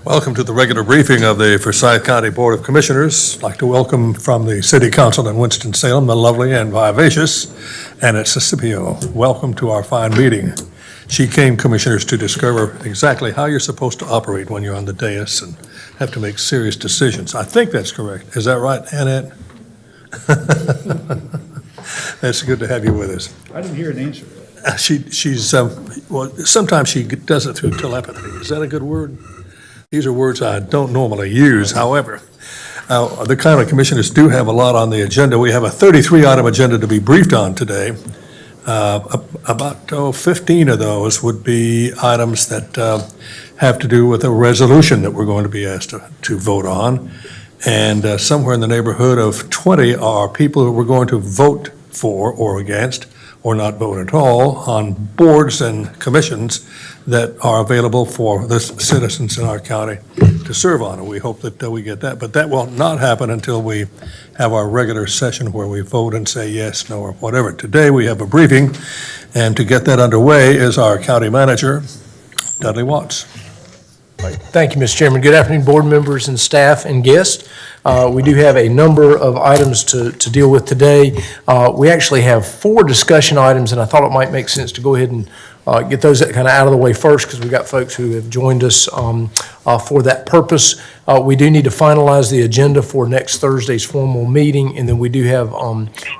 Welcome to the regular briefing of the Forsyth County Board of Commissioners. I'd like to welcome from the City Council in Winston-Salem the lovely and vivacious Annette Scipio. Welcome to our fine meeting. She came, Commissioners, to discover exactly how you're supposed to operate when you're on the dais and have to make serious decisions. I think that's correct. Is that right, Annette? That's good to have you with us. I didn't hear an answer. Well, sometimes she does it through telepathy. Is that a good word? These are words I don't normally use. However, the county commissioners do have a lot on the agenda. We have a 33-item agenda to be briefed on today. About 15 of those would be items that have to do with a resolution that we're going to be asked to vote on. And somewhere in the neighborhood of 20 are people who we're going to vote for or against, or not vote at all, on boards and commissions that are available for the citizens in our county to serve on. And we hope that we get that. But that will not happen until we have our regular session where we vote and say yes, no, or whatever. Today we have a briefing, and to get that underway is our county manager, Dudley Watts. Thank you, Mr. Chairman. Good afternoon, board members and staff and guests. We do have a number of items to deal with today. We actually have 4 discussion items, and I thought it might make sense to go ahead and get those kind of out of the way first, because we've got folks who have joined us for that purpose. We do need to finalize the agenda for next Thursday's formal meeting, and then we do have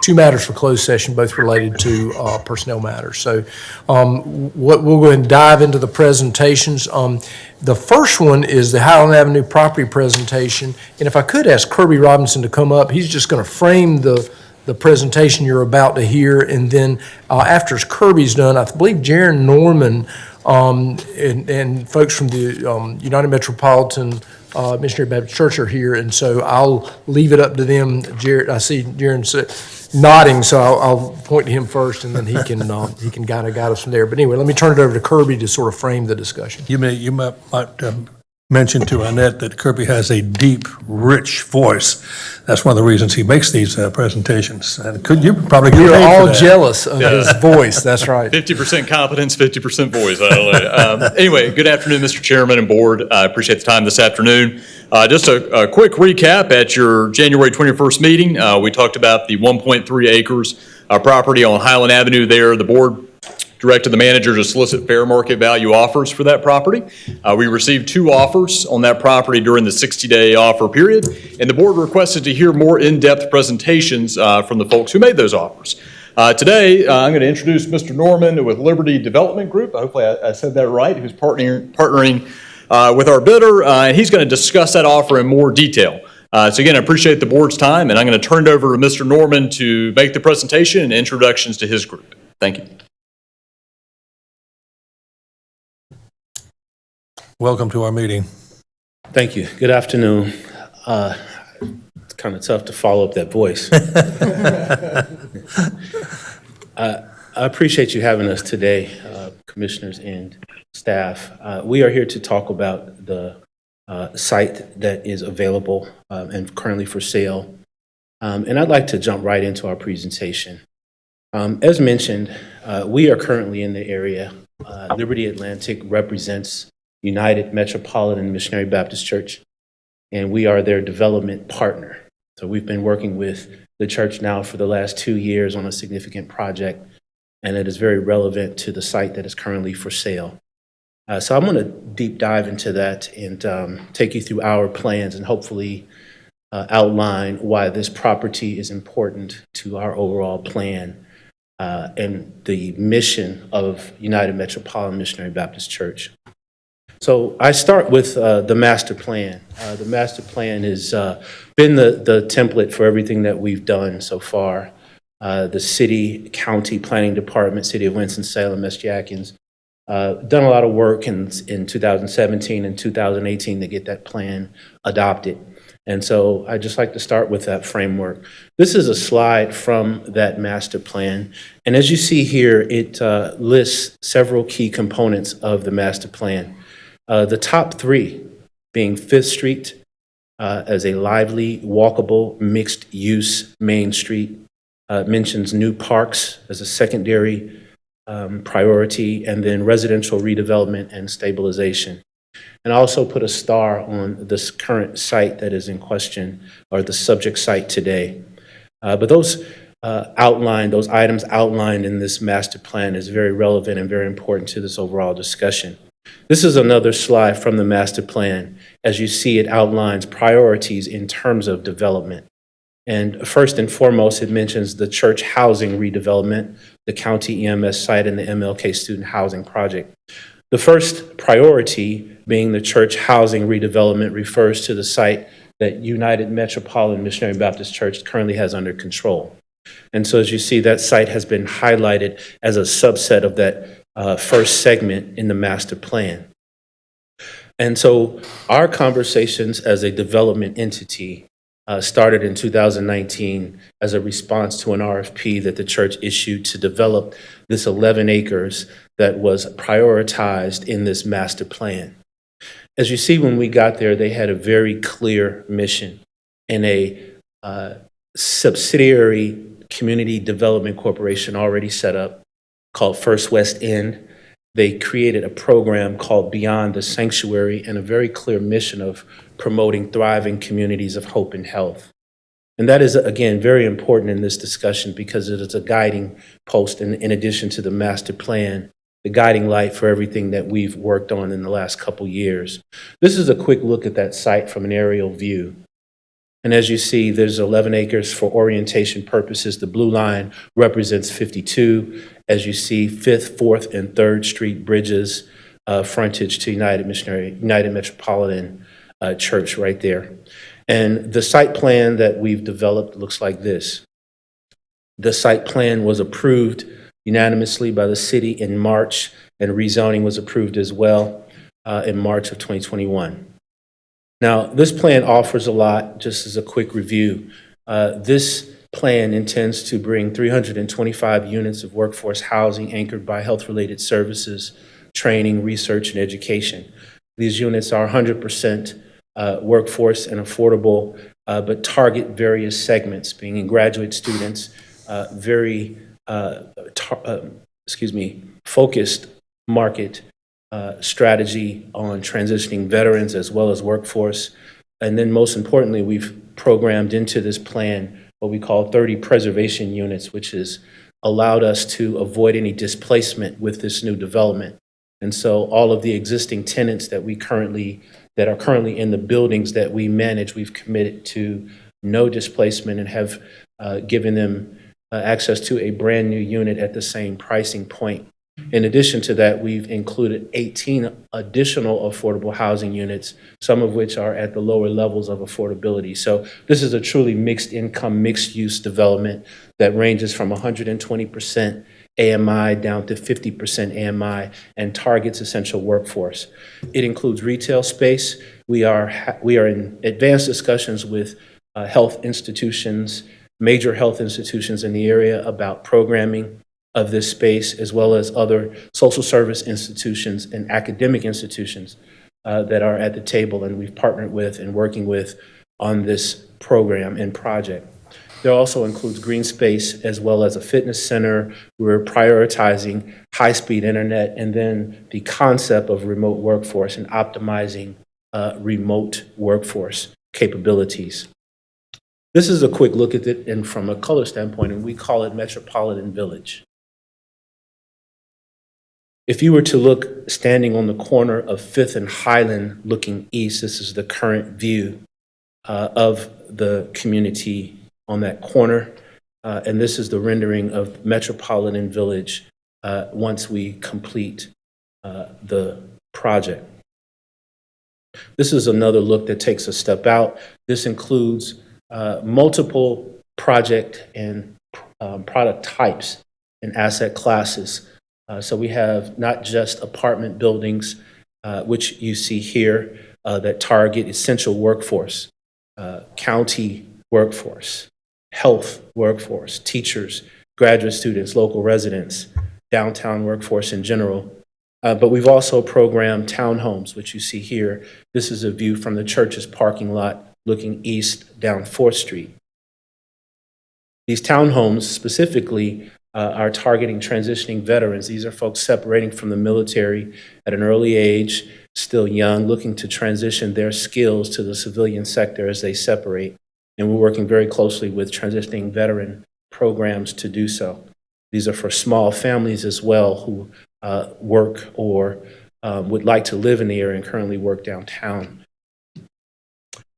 2 matters for closed session, both related to personnel matters. So we'll go ahead and dive into the presentations. The first one is the Highland Avenue property presentation, and if I could ask Kirby Robinson to come up, he's just going to frame the presentation you're about to hear, and then after Kirby's done, I believe Jaron Norman and folks from the United Metropolitan Missionary Baptist Church are here, and so I'll leave it up to them. I see Jaron nodding, so I'll point to him first, and then he can guide us from there. But anyway, let me turn it over to Kirby to sort of frame the discussion. You might mention to Annette that Kirby has a deep, rich voice. That's one of the reasons he makes these presentations. And you probably get You're paid all for that. jealous of his voice. That's right. 50% competence, 50% voice. Anyway, good afternoon, Mr. Chairman and Board. I appreciate the time this afternoon. Just a quick recap at your January 21st meeting. We talked about the 1.3 acres property on Highland Avenue there. The board directed the manager to solicit fair market value offers for that property. We received 2 offers on that property during the 60-day offer period, and the board requested to hear more in-depth presentations from the folks who made those offers. Today, I'm going to introduce Mr. Norman with Liberty Development Group. Hopefully I said that right, who's partnering with our bidder, and he's going to discuss that offer in more detail. So again, I appreciate the board's time, and I'm going to turn it over to Mr. Norman to make the presentation and introductions to his group. Thank you. Welcome to our meeting. Thank you. Good afternoon. It's kind of tough to follow up that voice. I appreciate you having us today, commissioners and staff. We are here to talk about the site that is available and currently for sale. And I'd like to jump right into our presentation. As mentioned, we are currently in the area. Liberty Atlantic represents United Metropolitan Missionary Baptist Church, and we are their development partner. So we've been working with the church now for the last 2 years on a significant project, and it is very relevant to the site that is currently for sale. So I'm going to deep dive into that and take you through our plans and hopefully outline why this property is important to our overall plan and the mission of United Metropolitan Missionary Baptist Church. So I start with the master plan. The master plan has been the template for everything that we've done so far. The city, county planning department, city of Winston-Salem, S. Jackins, done a lot of work in 2017 and 2018 to get that plan adopted. And so I'd just like to start with that framework. This is a slide from that master plan. And as you see here, it lists several key components of the master plan. The top 3 being 5th Street as a lively, walkable, mixed-use main street. It mentions new parks as a secondary priority, and then residential redevelopment and stabilization. And I also put a star on this current site that is in question, or the subject site today. But those items outlined in this master plan is very relevant and very important to this overall discussion. This is another slide from the master plan. As you see, it outlines priorities in terms of development. And first and foremost, it mentions the church housing redevelopment, the county EMS site, and the MLK student housing project. The first priority, being the church housing redevelopment, refers to the site that United Metropolitan Missionary Baptist Church currently has under control. And so as you see, that site has been highlighted as a subset of that first segment in the master plan. And so our conversations as a development entity started in 2019 as a response to an RFP that the church issued to develop this 11 acres that was prioritized in this master plan. As you see, when we got there, they had a very clear mission and a subsidiary community development corporation already set up called First West End. They created a program called Beyond the Sanctuary and a very clear mission of promoting thriving communities of hope and health. And that is, again, very important in this discussion because it is a guiding post in addition to the master plan, the guiding light for everything that we've worked on in the last couple years. This is a quick look at that site from an aerial view. And as you see, there's 11 acres for orientation purposes. The blue line represents 52. As you see, 5th, 4th, and 3rd Street bridges, frontage to United Metropolitan Church right there. And the site plan that we've developed looks like this. The site plan was approved unanimously by the city in March, and rezoning was approved as well in March of 2021. Now, this plan offers a lot. Just as a quick review, this plan intends to bring 325 units of workforce housing anchored by health-related services, training, research, and education. These units are 100% workforce and affordable, but target various segments, being in graduate students, focused market strategy on transitioning veterans as well as workforce. And then most importantly, we've programmed into this plan what we call 30 preservation units, which has allowed us to avoid any displacement with this new development. And so all of the existing tenants that are currently in the buildings that we manage, we've committed to no displacement and have given them access to a brand new unit at the same pricing point. In addition to that, we've included 18 additional affordable housing units, some of which are at the lower levels of affordability. So this is a truly mixed income, mixed use development that ranges from 120% AMI down to 50% AMI and targets essential workforce. It includes retail space. We are in advanced discussions with health institutions, major health institutions in the area about programming of this space, as well as other social service institutions and academic institutions that are at the table and we've partnered with and working with on this program and project. There also includes green space as well as a fitness center. We're prioritizing high-speed internet and then the concept of remote workforce and optimizing remote workforce capabilities. This is a quick look at it and from a color standpoint, and we call it Metropolitan Village. If you were to look standing on the corner of 5th and Highland looking east, this is the current view of the community on that corner. And this is the rendering of Metropolitan Village once we complete the project. This is another look that takes a step out. This includes multiple project and product types and asset classes. So we have not just apartment buildings, which you see here, that target essential workforce, county workforce, health workforce, teachers, graduate students, local residents, downtown workforce in general. But we've also programmed townhomes, which you see here. This is a view from the church's parking lot looking east down 4th Street. These townhomes specifically are targeting transitioning veterans. These are folks separating from the military at an early age, still young, looking to transition their skills to the civilian sector as they separate. And we're working very closely with transitioning veteran programs to do so. These are for small families as well who work or would like to live in the area and currently work downtown.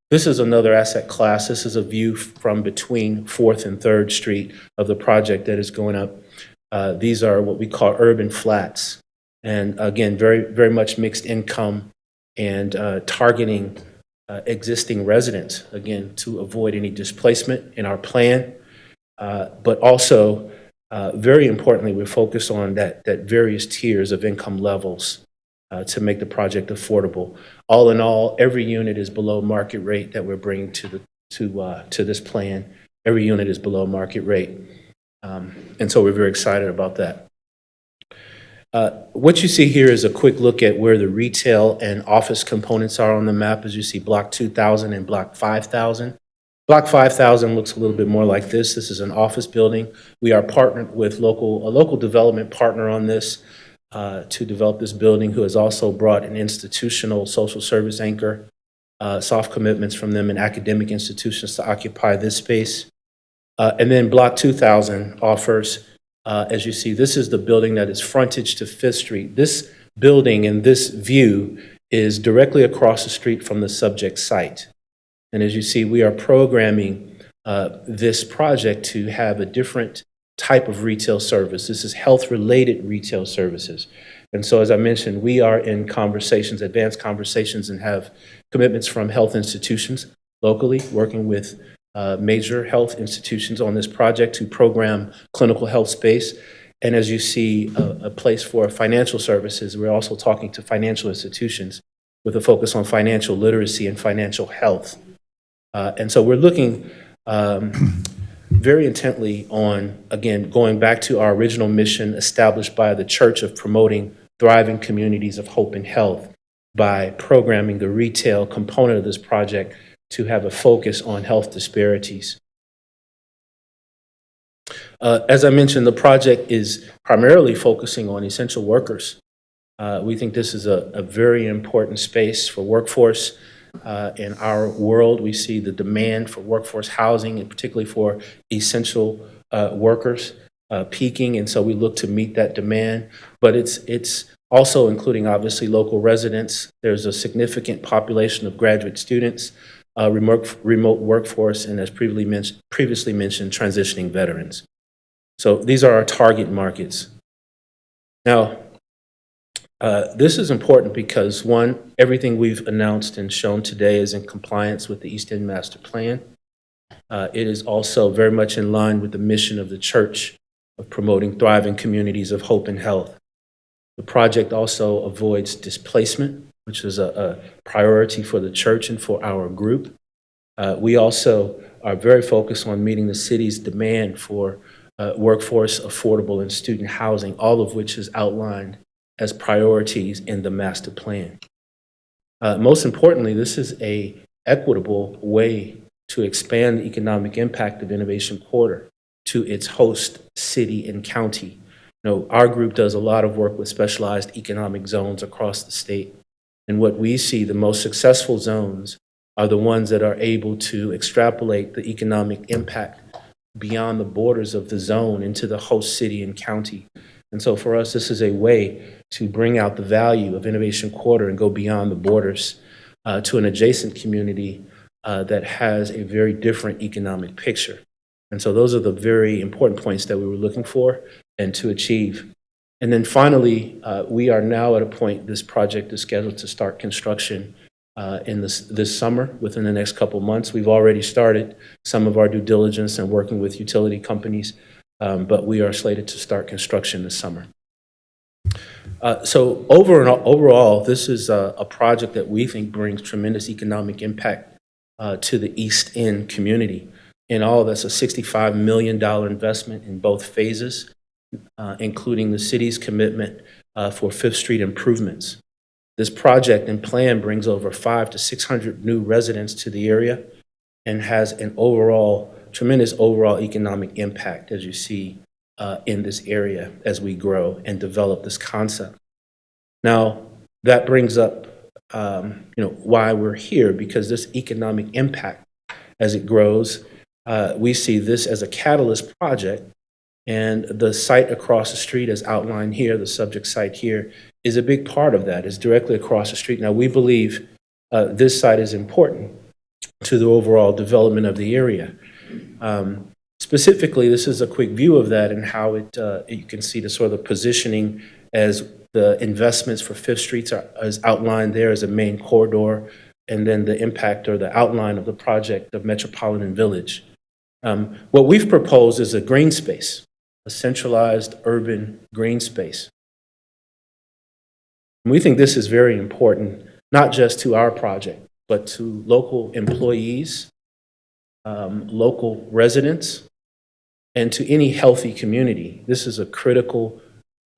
This is another asset class. This is a view from between 4th and 3rd Street of the project that is going up. These are what we call urban flats. And again, very, very much mixed income and targeting existing residents, again, to avoid any displacement in our plan. But also, very importantly, we're focused on that various tiers of income levels to make the project affordable. All in all, every unit is below market rate that we're bringing to this plan. Every unit is below market rate. And so we're very excited about that. What you see here is a quick look at where the retail and office components are on the map. As you see, Block 2000 and Block 5000. Block 5000 looks a little bit more like this. This is an office building. We are partnered with a local development partner on this to develop this building, who has also brought an institutional social service anchor, soft commitments from them and academic institutions to occupy this space. And then Block 2000 offers, as you see, this is the building that is frontage to 5th Street. This building and this view is directly across the street from the subject site. And as you see, we are programming this project to have a different type of retail service. This is health-related retail services. And so, as I mentioned, we are in conversations, advanced conversations, and have commitments from health institutions locally, working with major health institutions on this project to program clinical health space. And as you see, a place for financial services, we're also talking to financial institutions with a focus on financial literacy and financial health. And so we're looking very intently on, again, going back to our original mission established by the Church of promoting thriving communities of hope and health by programming the retail component of this project to have a focus on health disparities. As I mentioned, the project is primarily focusing on essential workers. We think this is a very important space for workforce. In our world, we see the demand for workforce housing, and particularly for essential workers, peaking, and so we look to meet that demand. But it's also including, obviously, local residents. There's a significant population of graduate students, remote workforce, and as previously mentioned, transitioning veterans. So these are our target markets. Now, this is important because, one, everything we've announced and shown today is in compliance with the East End Master Plan. It is also very much in line with the mission of the Church of promoting thriving communities of hope and health. The project also avoids displacement, which is a priority for the church and for our group. We also are very focused on meeting the city's demand for workforce, affordable, and student housing, all of which is outlined as priorities in the master plan. Most importantly, this is an equitable way to expand the economic impact of Innovation Quarter to its host city and county. You know, our group does a lot of work with specialized economic zones across the state. And what we see, the most successful zones are the ones that are able to extrapolate the economic impact beyond the borders of the zone into the host city and county. And so for us, this is a way to bring out the value of Innovation Quarter and go beyond the borders to an adjacent community that has a very different economic picture. And so those are the very important points that we were looking for and to achieve. And then finally, we are now at a point, this project is scheduled to start construction in this summer, within the next couple months. We've already started some of our due diligence and working with utility companies, but we are slated to start construction this summer. So overall, this is a project that we think brings tremendous economic impact to the East End community. In all, that's a $65 million investment in both phases, including the city's commitment for 5th Street improvements. This project and plan brings over 500 to 600 new residents to the area and has an tremendous overall economic impact, as you see in this area as we grow and develop this concept. Now, that brings up why we're here, because this economic impact as it grows, we see this as a catalyst project, and the site across the street as outlined here, the subject site here, is a big part of that. It's directly across the street. Now, we believe this site is important to the overall development of the area. Specifically, this is a quick view of that and how you can see the sort of positioning as the investments for Fifth Street is outlined there as a main corridor, and then the impact or the outline of the project of Metropolitan Village. What we've proposed is a green space, a centralized urban green space. And we think this is very important, not just to our project, but to local employees, local residents, and to any healthy community. This is a critical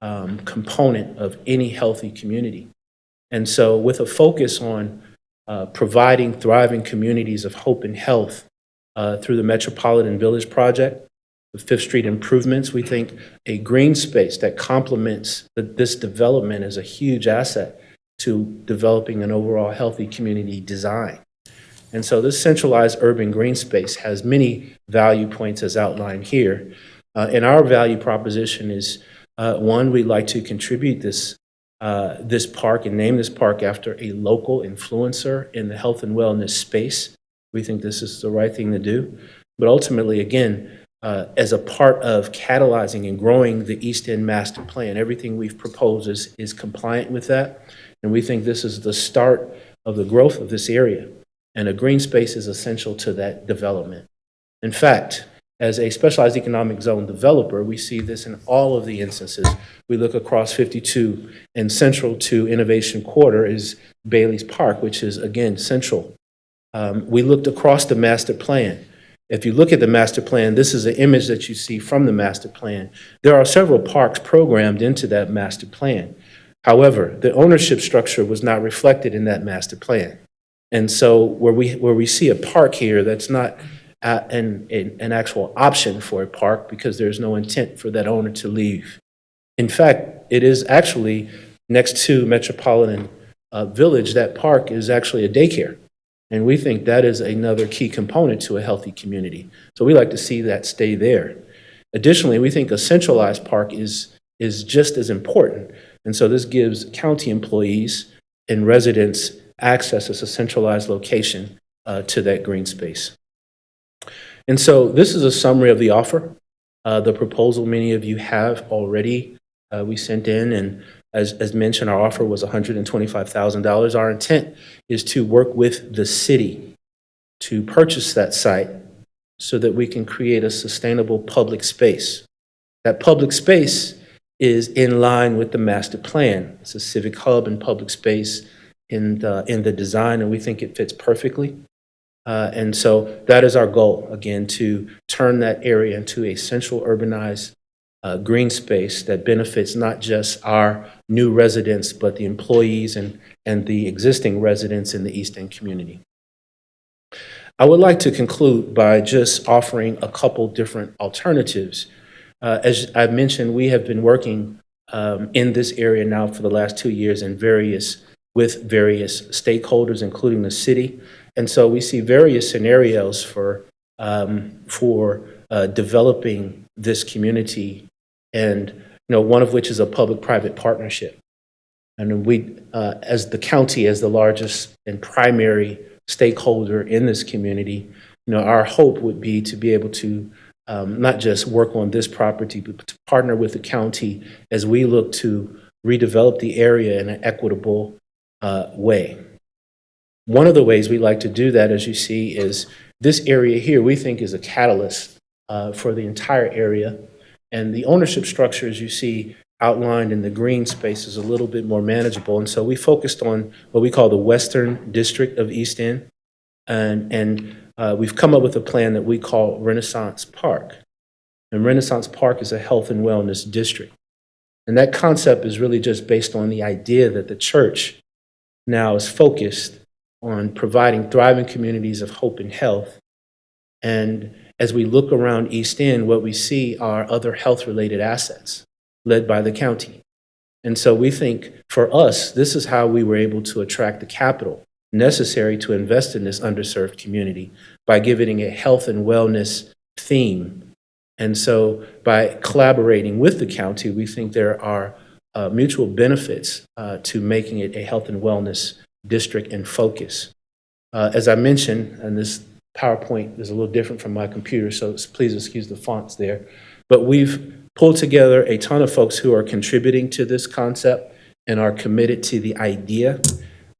component of any healthy community. And so with a focus on providing thriving communities of hope and health through the Metropolitan Village Project, the Fifth Street improvements, we think a green space that complements this development is a huge asset to developing an overall healthy community design. And so this centralized urban green space has many value points as outlined here. And our value proposition is, one, we'd like to contribute this park and name this park after a local influencer in the health and wellness space. We think this is the right thing to do. But ultimately, again, as a part of catalyzing and growing the East End Master Plan, everything we've proposed is compliant with that. And we think this is the start of the growth of this area. And a green space is essential to that development. In fact, as a specialized economic zone developer, we see this in all of the instances. We look across 52, and central to Innovation Quarter is Bailey's Park, which is, again, central. We looked across the master plan. If you look at the master plan, this is an image that you see from the master plan. There are several parks programmed into that master plan. However, the ownership structure was not reflected in that master plan. And so where we see a park here, that's not an actual option for a park because there's no intent for that owner to leave. In fact, it is actually next to Metropolitan Village. That park is actually a daycare. And we think that is another key component to a healthy community. So we like to see that stay there. Additionally, we think a centralized park is just as important. And so this gives county employees and residents access as a centralized location to that green space. And so this is a summary of the offer. The proposal many of you have already we sent in, and as mentioned, our offer was $125,000. Our intent is to work with the city to purchase that site so that we can create a sustainable public space. That public space is in line with the master plan. It's a civic hub and public space in the design, and we think it fits perfectly. And so that is our goal, again, to turn that area into a central urbanized green space that benefits not just our new residents, but the employees and the existing residents in the East End community. I would like to conclude by just offering a couple different alternatives. As I've mentioned, we have been working in this area now for the last 2 years with various stakeholders, including the city. And so we see various scenarios for developing this community, and one of which is a public-private partnership. And we, as the county, as the largest and primary stakeholder in this community, our hope would be to be able to not just work on this property, but to partner with the county as we look to redevelop the area in an equitable way. One of the ways we like to do that, as you see, is this area here we think is a catalyst for the entire area. And the ownership structure, as you see outlined in the green space, is a little bit more manageable. And so we focused on what we call the Western District of East End. And we've come up with a plan that we call Renaissance Park. And Renaissance Park is a health and wellness district. And that concept is really just based on the idea that the church now is focused on providing thriving communities of hope and health. And As we look around East End, what we see are other health-related assets led by the county. And so we think for us, this is how we were able to attract the capital necessary to invest in this underserved community by giving it a health and wellness theme. And so by collaborating with the county, we think there are mutual benefits to making it a health and wellness district in focus. As I mentioned, and this PowerPoint is a little different from my computer, so please excuse the fonts there, but we've pulled together a ton of folks who are contributing to this concept and are committed to the idea,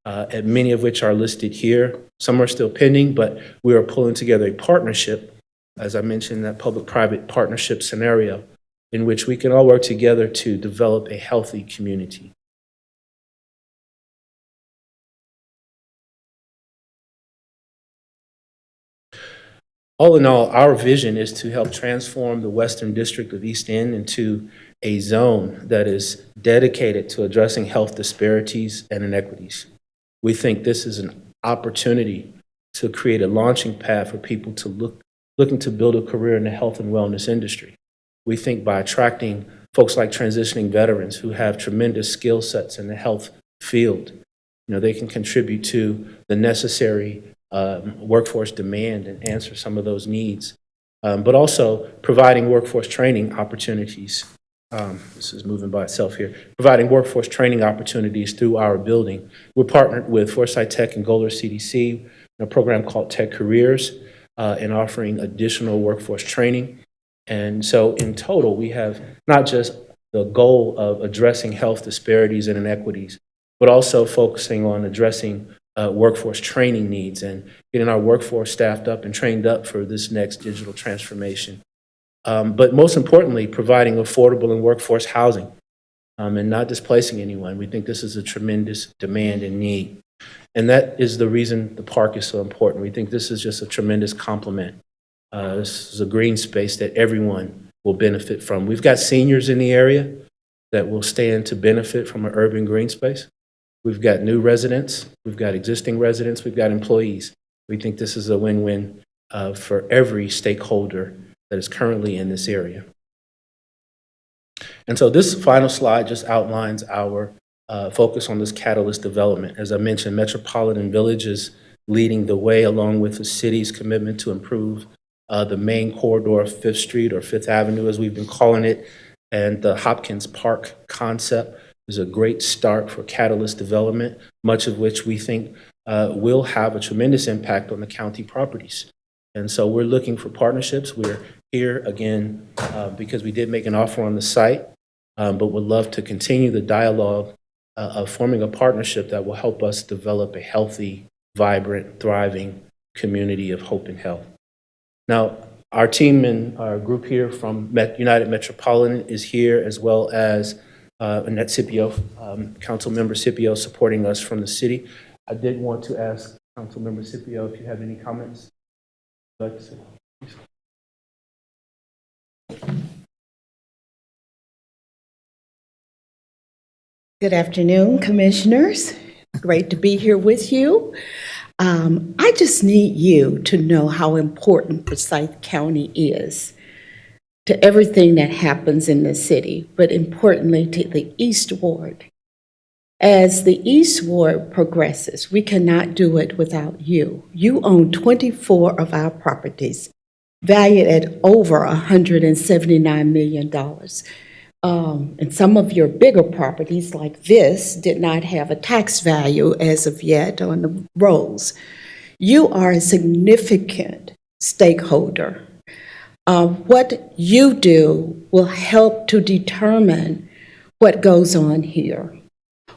and many of which are listed here. Some are still pending, but we are pulling together a partnership, as I mentioned, that public-private partnership scenario, in which we can all work together to develop a healthy community. All in all, our vision is to help transform the Western District of East End into a zone that is dedicated to addressing health disparities and inequities. We think this is an opportunity to create a launching pad for people to looking to build a career in the health and wellness industry. We think by attracting folks like transitioning veterans who have tremendous skill sets in the health field, they can contribute to the necessary workforce demand and answer some of those needs, but also providing workforce training opportunities. This is moving by itself here. Providing workforce training opportunities through our building. We're partnered with Forsyth Tech and Golar CDC in a program called Tech Careers and offering additional workforce training. And so in total, we have not just the goal of addressing health disparities and inequities, but also focusing on addressing workforce training needs and getting our workforce staffed up and trained up for this next digital transformation. But most importantly, providing affordable and workforce housing and not displacing anyone. We think this is a tremendous demand and need. And that is the reason the park is so important. We think this is just a tremendous complement. This is a green space that everyone will benefit from. We've got seniors in the area that will stand to benefit from an urban green space. We've got new residents, we've got existing residents, we've got employees. We think this is a win-win for every stakeholder that is currently in this area. And so this final slide just outlines our focus on this catalyst development. As I mentioned, Metropolitan Village is leading the way along with the city's commitment to improve the main corridor of 5th Street or 5th Avenue, as we've been calling it, and the Hopkins Park concept is a great start for catalyst development, much of which we think will have a tremendous impact on the county properties. And so we're looking for partnerships. We're here again because we did make an offer on the site, but would love to continue the dialogue of forming a partnership that will help us develop a healthy, vibrant, thriving community of hope and health. Now, our team and our group here from United Metropolitan is here, as well as Annette Scipio, Councilmember Scipio, supporting us from the city. I did want to ask Councilmember Scipio if you have any comments. Good afternoon, commissioners. Great to be here with you. I just need you to know how important Forsyth County is to everything that happens in the city, but importantly to the East Ward. As the East Ward progresses, we cannot do it without you. You own 24 of our properties, valued at over $179 million. And some of your bigger properties, like this, did not have a tax value as of yet on the rolls. You are a significant stakeholder. What you do will help to determine what goes on here.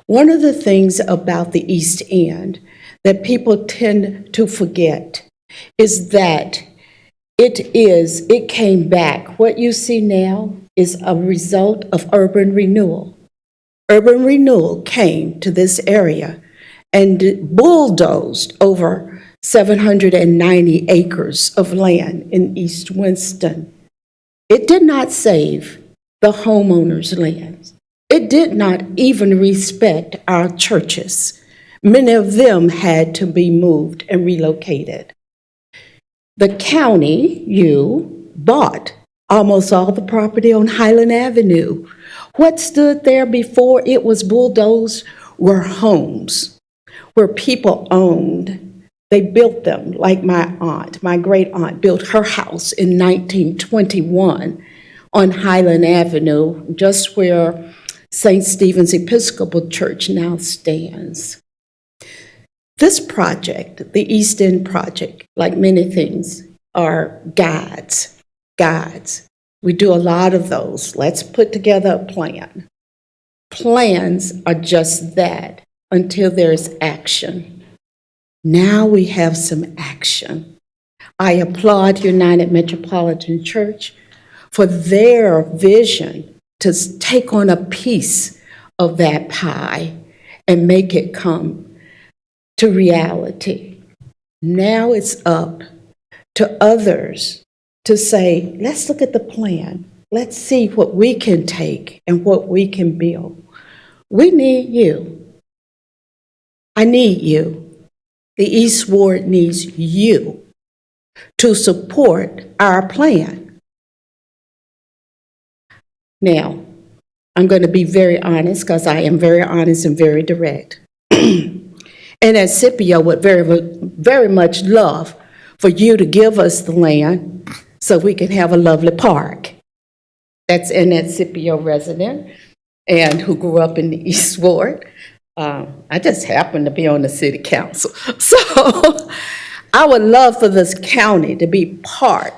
One of the things about the East End that people tend to forget is that it came back. What you see now is a result of urban renewal. Urban renewal came to this area and bulldozed over 790 acres of land in East Winston. It did not save the homeowners' lands. It did not even respect our churches. Many of them had to be moved and relocated. The county, you, bought almost all the property on Highland Avenue. What stood there before it was bulldozed were homes where people owned. They built them, like my aunt, my great aunt, built her house in 1921 on Highland Avenue, just where St. Stephen's Episcopal Church now stands. This project, the East End project, like many things, are guides. We do a lot of those. Let's put together a plan. Plans are just that until there's action. Now we have some action. I applaud United Metropolitan Church for their vision to take on a piece of that pie and make it come to reality. Now it's up to others to say, let's look at the plan. Let's see what we can take and what we can build. We need you. I need you. The East Ward needs you to support our plan. Now, I'm going to be very honest, because I am very honest and very direct. And as Scipio would very much love for you to give us the land so we can have a lovely park. That's Annette Scipio resident and who grew up in the East Ward. I just happen to be on the city council. So I would love for this county to be part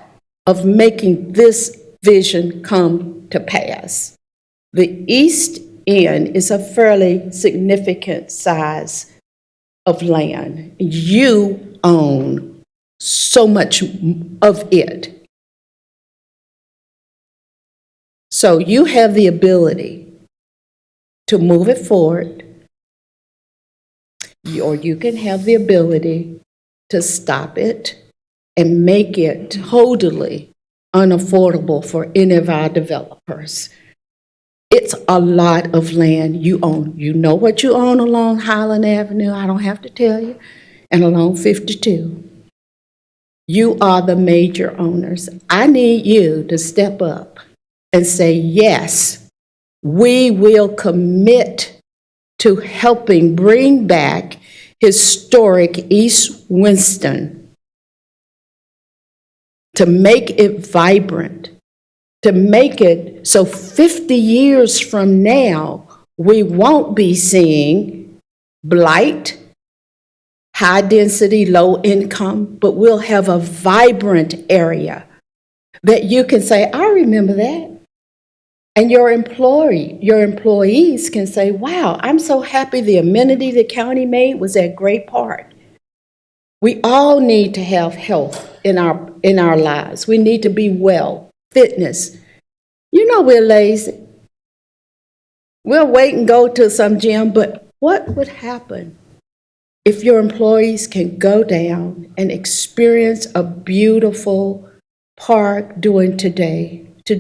of making this vision come to pass. The East End is a fairly significant size of land. You own so much of it. So you have the ability to move it forward, or you can have the ability to stop it and make it totally unaffordable for any of our developers. It's a lot of land you own. You know what you own along Highland Avenue, I don't have to tell you, and along 52. You are the major owners. I need you to step up and say, yes, we will commit to helping bring back historic East Winston, to make it vibrant, to make it so 50 years from now, we won't be seeing blight, high density, low income, but we'll have a vibrant area that you can say, I remember that. And your employees can say, wow, I'm so happy the amenity the county made was at Great Park. We all need to have health in our lives. We need to be well, fitness. You know we're lazy. We'll wait and go to some gym, but what would happen if your employees can go down and experience a beautiful park during today to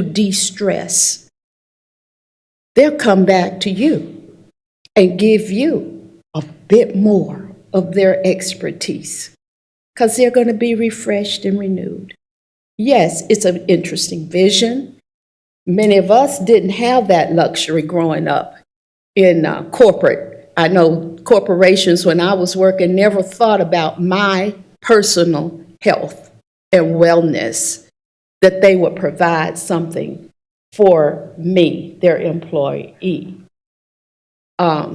de-stress? They'll come back to you and give you a bit more of their expertise because they're going to be refreshed and renewed. Yes, it's an interesting vision. Many of us didn't have that luxury growing up in corporate. I know corporations, when I was working, never thought about my personal health and wellness, that they would provide something for me, their employee.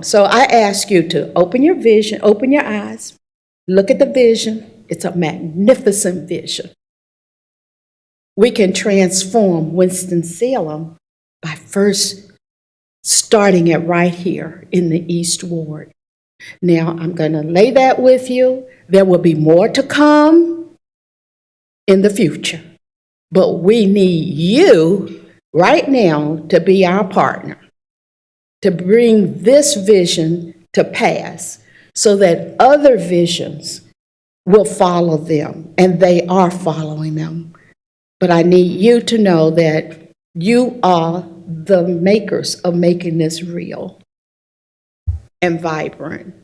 So I ask you to open your vision, open your eyes, look at the vision. It's a magnificent vision. We can transform Winston-Salem by first starting it right here in the East Ward. Now, I'm going to lay that with you. There will be more to come in the future, but we need you right now to be our partner, to bring this vision to pass so that other visions will follow them, and they are following them. But I need you to know that you are the makers of making this real and vibrant.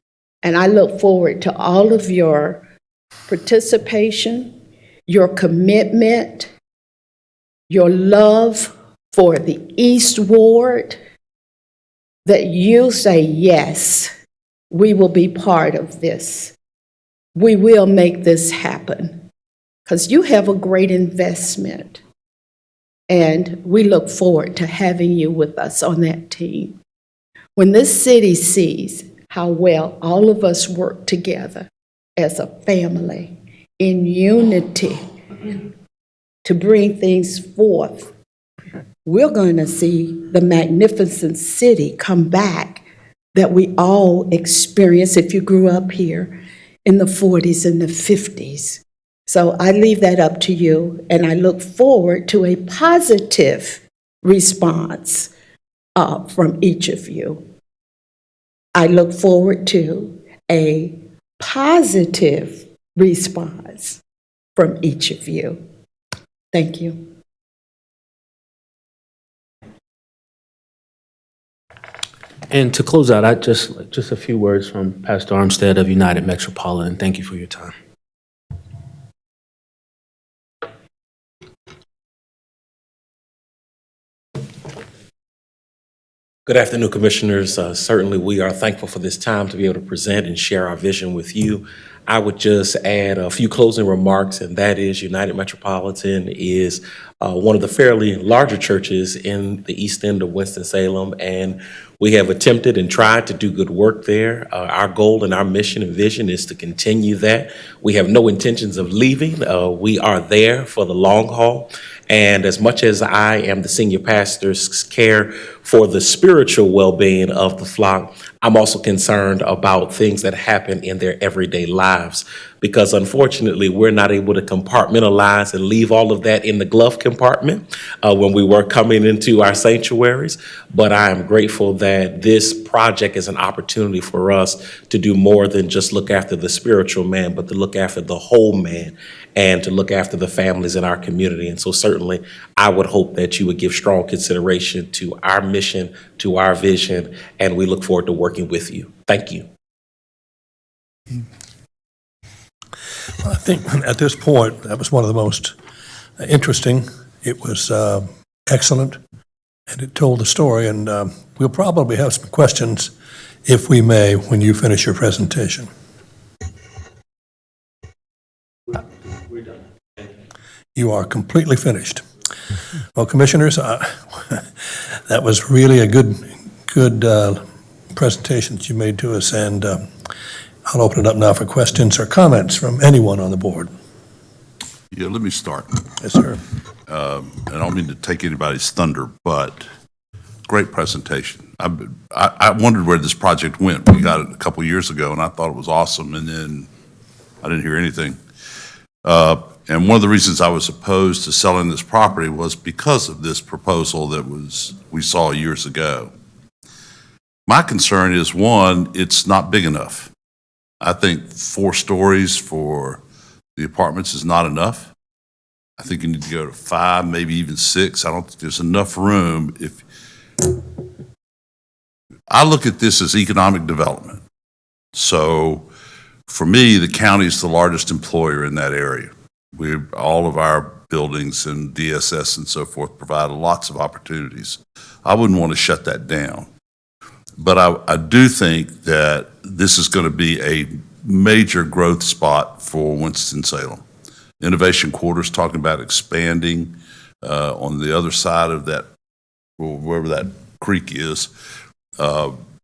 And I look forward to all of your participation, your commitment, your love for the East Ward, that you say, yes, we will be part of this. We will make this happen. Because you have a great investment. And we look forward to having you with us on that team. When this city sees how well all of us work together as a family, in unity, to bring things forth, we're going to see the magnificent city come back that we all experienced if you grew up here in the 40s and the 50s. So I leave that up to you, and I look forward to a positive response from each of you. I look forward to a positive response from each of you. Thank you. And to close out, I just a few words from Pastor Armstead of United Metropolitan. Thank you for your time. Good afternoon, Commissioners. Certainly, we are thankful for this time to be able to present and share our vision with you. I would just add a few closing remarks, and that is United Metropolitan is one of the fairly larger churches in the east end of Winston-Salem, and we have attempted and tried to do good work there. Our goal and our mission and vision is to continue that. We have no intentions of leaving. We are there for the long haul. And as much as I am the senior pastor's care for the spiritual well-being of the flock, I'm also concerned about things that happen in their everyday lives, because unfortunately, we're not able to compartmentalize and leave all of that in the glove compartment when we were coming into our sanctuaries. But I am grateful that this project is an opportunity for us to do more than just look after the spiritual man, but to look after the whole man and to look after the families in our community. And so certainly, I would hope that you would give strong consideration to our mission, to our vision, and we look forward to working with you. Thank you. I think at this point, that was one of the most interesting. It was excellent, and it told the story, and we'll probably have some questions, if we may, when you finish your presentation. We're done. You are completely finished. Well, Commissioners, that was really a good presentation that you made to us, and I'll open it up now for questions or comments from anyone on the board. Yeah, let me start. Yes, sir. And I don't mean to take anybody's thunder, but great presentation. I wondered where this project went. We got it a couple years ago, and I thought it was awesome, and then I didn't hear anything. And one of the reasons I was opposed to selling this property was because of this proposal that we saw years ago. My concern is, one, it's not big enough. I think 4 stories for the apartments is not enough. I think you need to go to 5, maybe even 6. I don't think there's enough room. If I look at this as economic development. So for me, the county is the largest employer in that area. All of our buildings and DSS and so forth provide lots of opportunities. I wouldn't want to shut that down. But I do think that this is going to be a major growth spot for Winston-Salem. Innovation Quarters talking about expanding on the other side of that, wherever that creek is.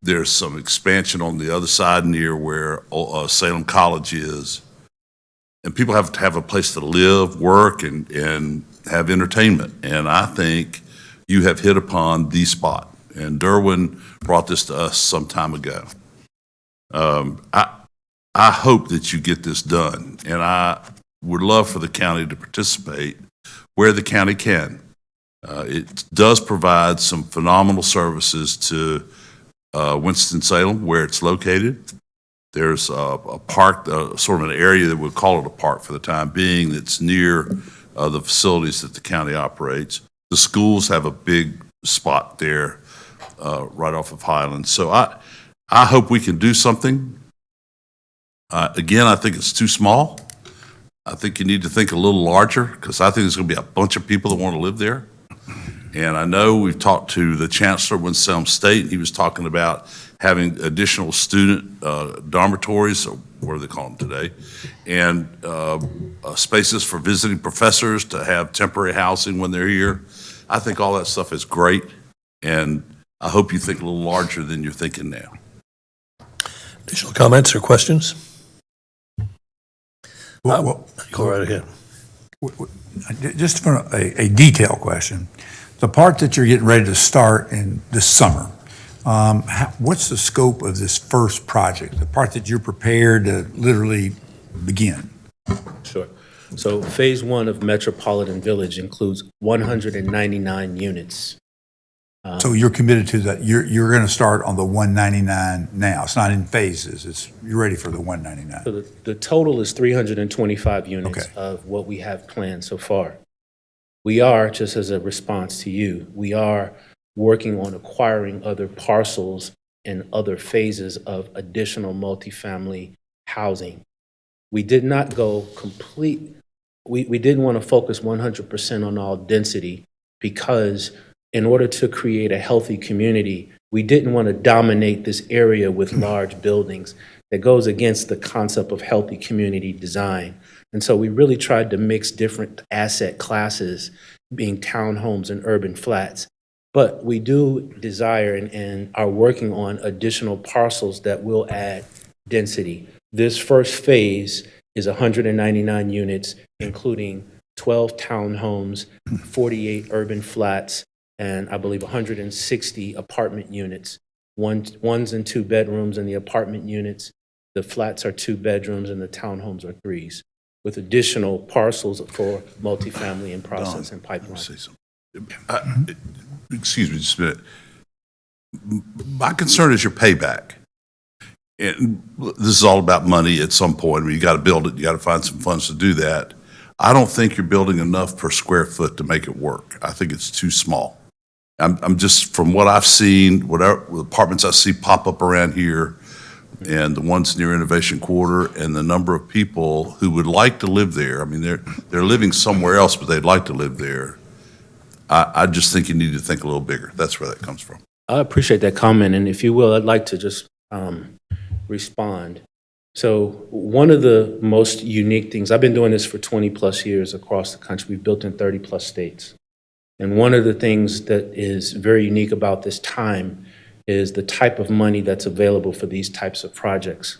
There's some expansion on the other side near where Salem College is. And people have to have a place to live, work, and have entertainment. And I think you have hit upon the spot. And Derwin brought this to us some time ago. I hope that you get this done. And I would love for the county to participate where the county can. It does provide some phenomenal services to Winston-Salem, where it's located. There's a park, sort of an area that we'll call it a park for the time being, that's near the facilities that the county operates. The schools have a big spot there right off of Highland. So I hope we can do something. Again, I think it's too small. I think you need to think a little larger, because I think there's going to be a bunch of people that want to live there. And I know we've talked to the chancellor of Winston-Salem State, and he was talking about having additional student dormitories, or what do they call them today, and spaces for visiting professors to have temporary housing when they're here. I think all that stuff is great, and I hope you think a little larger than you're thinking now. Additional comments or questions? Well, Go right ahead. just for a detail question, the part that you're getting ready to start in this summer, what's the scope of this first project, the part that you're prepared to literally begin? Sure. So Phase 1 of Metropolitan Village includes 199 units. So you're committed to that, you're going to start on the 199 now. It's not in phases, you're ready for the 199. So the total is 325 units Okay. of what we have planned so far. We are, just as a response to you, we are working on acquiring other parcels and other phases of additional multifamily housing. We did not go complete, we didn't want to focus 100% on all density, because in order to create a healthy community, we didn't want to dominate this area with large buildings. That goes against the concept of healthy community design. And so we really tried to mix different asset classes, being townhomes and urban flats. But we do desire and are working on additional parcels that will add density. This first phase is 199 units, including 12 townhomes, 48 urban flats, and I believe 160 apartment units. One's and two bedrooms in the apartment units. The flats are 2 bedrooms and the townhomes are 3s, with additional parcels for multifamily in process and pipeline. Say something. Excuse me just a minute. My concern is your payback. And this is all about money at some point. I mean, you got to build it, you got to find some funds to do that. I don't think you're building enough per square foot to make it work. I think it's too small. I'm just, from what I've seen, whatever the apartments I see pop up around here, and the ones near Innovation Quarter, and the number of people who would like to live there. I mean, they're living somewhere else, but they'd like to live there. I just think you need to think a little bigger. That's where that comes from. I appreciate that comment, and if you will, I'd like to just respond. So one of the most unique things, I've been doing this for 20-plus years across the country. We've built in 30-plus states. And one of the things that is very unique about this time is the type of money that's available for these types of projects.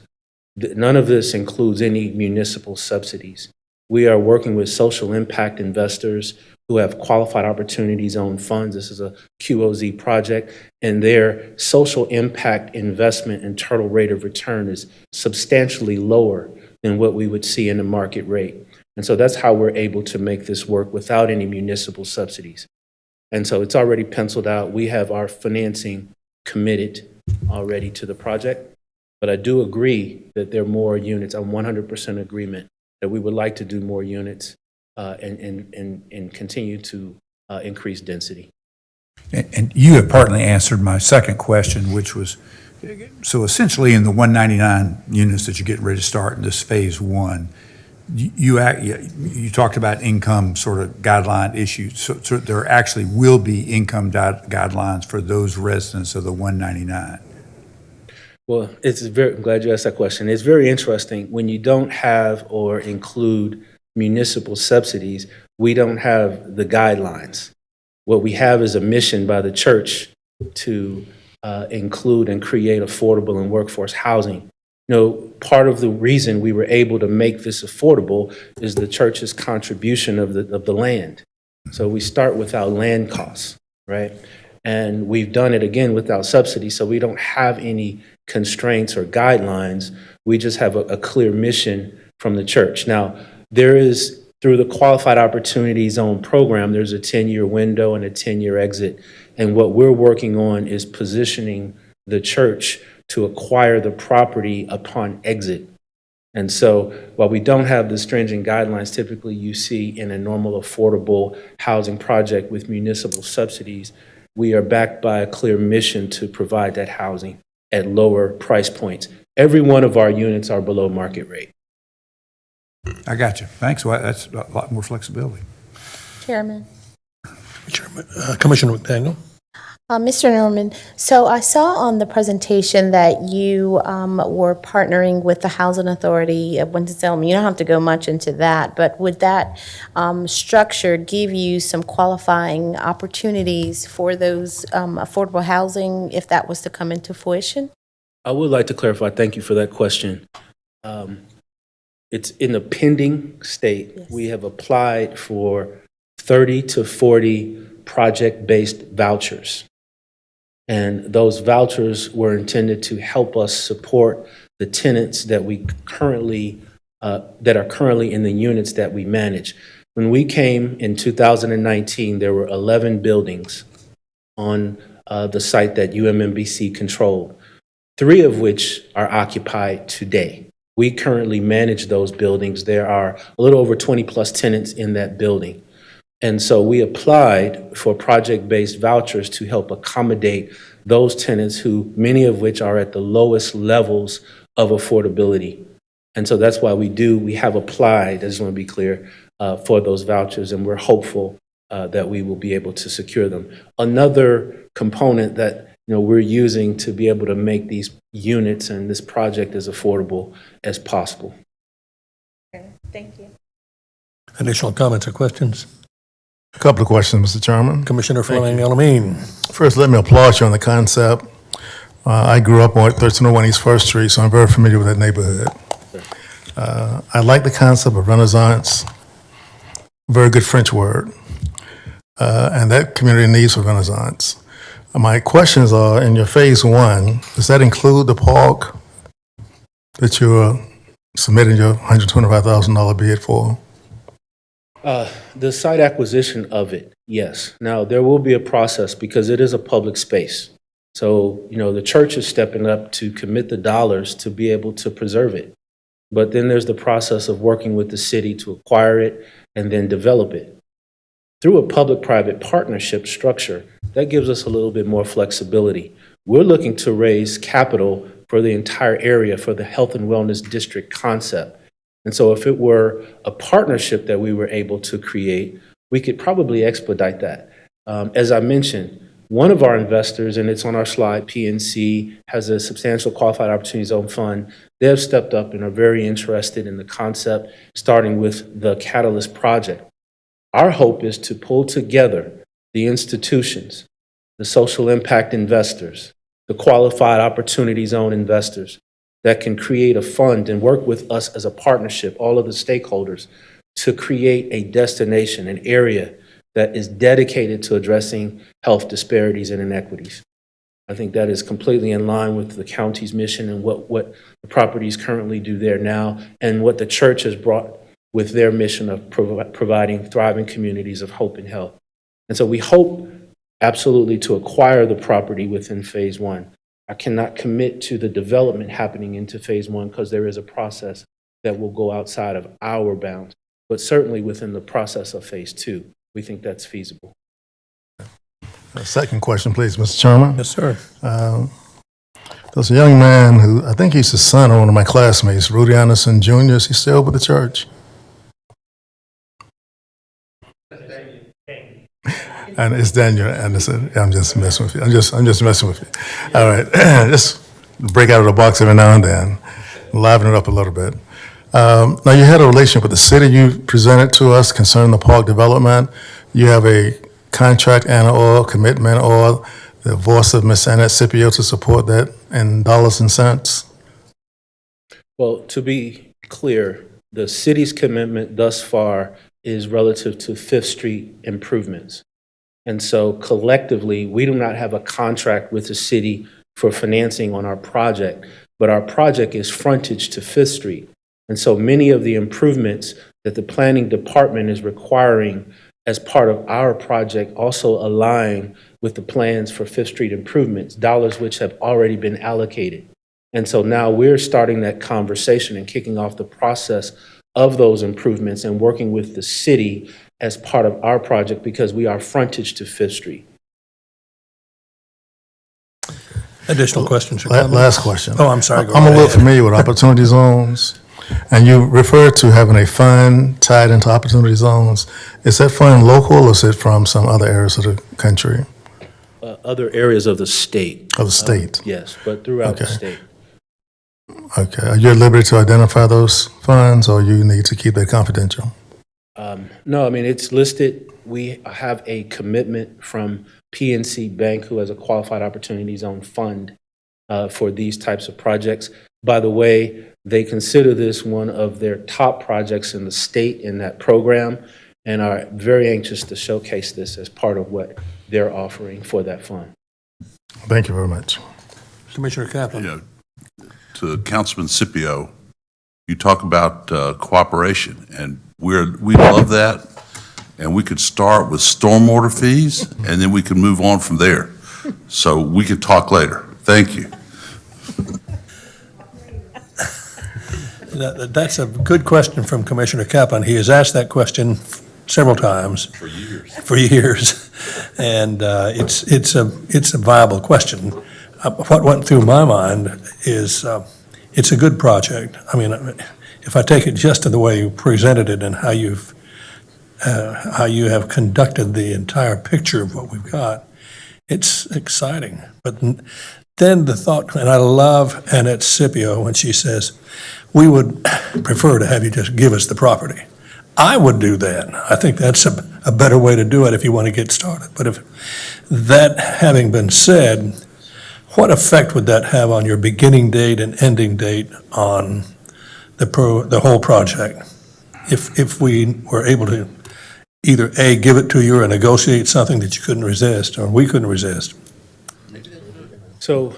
None of this includes any municipal subsidies. We are working with social impact investors who have qualified opportunity zone funds. This is a QOZ project, and their social impact investment internal rate of return is substantially lower than what we would see in the market rate. And so that's how we're able to make this work without any municipal subsidies. And so it's already penciled out. We have our financing committed already to the project. But I do agree that there are more units. I'm 100% agreement that we would like to do more units and continue to increase density. And you have partly answered my second question, which was, so essentially in the 199 units that you're getting ready to start in this phase 1, you talked about income sort of guideline issues. So there actually will be income guidelines for those residents of the 199. Well, I'm glad you asked that question. It's very interesting. When you don't have or include municipal subsidies, we don't have the guidelines. What we have is a mission by the church to include and create affordable and workforce housing. You know, part of the reason we were able to make this affordable is the church's contribution of the land. So we start without land costs, right? And we've done it again without subsidies, so we don't have any constraints or guidelines. We just have a clear mission from the church. Now, there is, through the Qualified Opportunity Zone program, there's a 10-year window and a 10-year exit. And what we're working on is positioning the church to acquire the property upon exit. And so while we don't have the stringent guidelines typically you see in a normal affordable housing project with municipal subsidies, we are backed by a clear mission to provide that housing at lower price points. Every one of our units are below market rate. I got you. Thanks. Well, that's a lot more flexibility. Chairman. Commissioner McDaniel? Mr. Norman, so I saw on the presentation that you were partnering with the Housing Authority of Winston-Salem. You don't have to go much into that, but would that structure give you some qualifying opportunities for those affordable housing if that was to come into fruition? I would like to clarify, thank you for that question. It's in a pending state. Yes. We have applied for 30 to 40 project-based vouchers. And those vouchers were intended to help us support the tenants that we currently, that are currently in the units that we manage. When we came in 2019, there were 11 buildings on the site that UMMBC controlled, 3 of which are occupied today. We currently manage those buildings. There are a little over 20-plus tenants in that building. And so we applied for project-based vouchers to help accommodate those tenants who, many of which are at the lowest levels of affordability. And so that's why we have applied, I just want to be clear, for those vouchers, and we're hopeful that we will be able to secure them. Another component that we're using to be able to make these units and this project as affordable as possible. Thank you. Additional comments or questions? A couple of questions, Mr. Chairman. Commissioner Fleming Elamine. First, let me applaud you on the concept. I grew up on 1301 East First Street, so I'm very familiar with that neighborhood. I like the concept of Renaissance, very good French word, and that community needs a Renaissance. My questions are, in your phase 1, does that include the park that you're submitting your $125,000 bid for? The site acquisition of it, yes. Now, there will be a process because it is a public space. So, the church is stepping up to commit the dollars to be able to preserve it. But then there's the process of working with the city to acquire it and then develop it. Through a public-private partnership structure, that gives us a little bit more flexibility. We're looking to raise capital for the entire area for the health and wellness district concept. And so if it were a partnership that we were able to create, we could probably expedite that. As I mentioned, one of our investors, and it's on our slide, PNC, has a substantial qualified opportunity zone fund. They have stepped up and are very interested in the concept, starting with the Catalyst project. Our hope is to pull together the institutions, the social impact investors, the qualified opportunity zone investors that can create a fund and work with us as a partnership, all of the stakeholders, to create a destination, an area that is dedicated to addressing health disparities and inequities. I think that is completely in line with the county's mission and what the properties currently do there now, and what the church has brought with their mission of providing thriving communities of hope and health. And so we hope absolutely to acquire the property within phase 1. I cannot commit to the development happening into phase 1 because there is a process that will go outside of our bounds, but certainly within the process of phase 2, we think that's feasible. Second question, please, Mr. Chairman. Yes, sir. There's a young man who, I think he's the son of one of my classmates, Rudy Anderson Jr. Is he still with the church? And it's Daniel Anderson. I'm just messing with you. I'm just messing with you. All right, just break out of the box every now and then, liven it up a little bit. Now, you had a relationship with the city. You presented to us concerning the park development. You have a contract and/or commitment or the voice of Ms. Annette Scipio to support that in dollars and cents? Well, to be clear, the city's commitment thus far is relative to Fifth Street improvements. And so collectively, we do not have a contract with the city for financing on our project, but our project is frontage to Fifth Street. And so many of the improvements that the planning department is requiring as part of our project also align with the plans for Fifth Street improvements, dollars which have already been allocated. And so now we're starting that conversation and kicking off the process of those improvements and working with the city as part of our project because we are frontage to Fifth Street. Additional questions or comments? Last question. Oh, I'm sorry. Go I'm a right little ahead. familiar with opportunity zones. And you referred to having a fund tied into opportunity zones. Is that fund local or is it from some other areas of the country, Other areas of the state. of the state? Yes, but throughout the Okay. state. Okay. Are you at liberty to identify those funds or you need to keep that confidential? No, I mean, it's listed. We have a commitment from PNC Bank, who has a Qualified Opportunity Zone fund for these types of projects. By the way, they consider this one of their top projects in the state in that program and are very anxious to showcase this as part of what they're offering for that fund. Thank you very much. Commissioner Kaplan. You know, to Councilman Scipio, you talk about cooperation, and we love that, and we could start with stormwater fees, and then we can move on from there. So we could talk later. Thank you. That's a good question from Commissioner Kaplan. He has asked that question several times. For years. And it's a viable question. What went through my mind is it's a good project. I mean, if I take it just to the way you presented it and how you have conducted the entire picture of what we've got, it's exciting. But then the thought, and I love Annette Scipio when she says, we would prefer to have you just give us the property. I would do that. I think that's a better way to do it if you want to get started. But if that having been said, what effect would that have on your beginning date and ending date on the whole project? If we were able to either A, give it to you or negotiate something that you couldn't resist or we couldn't resist? So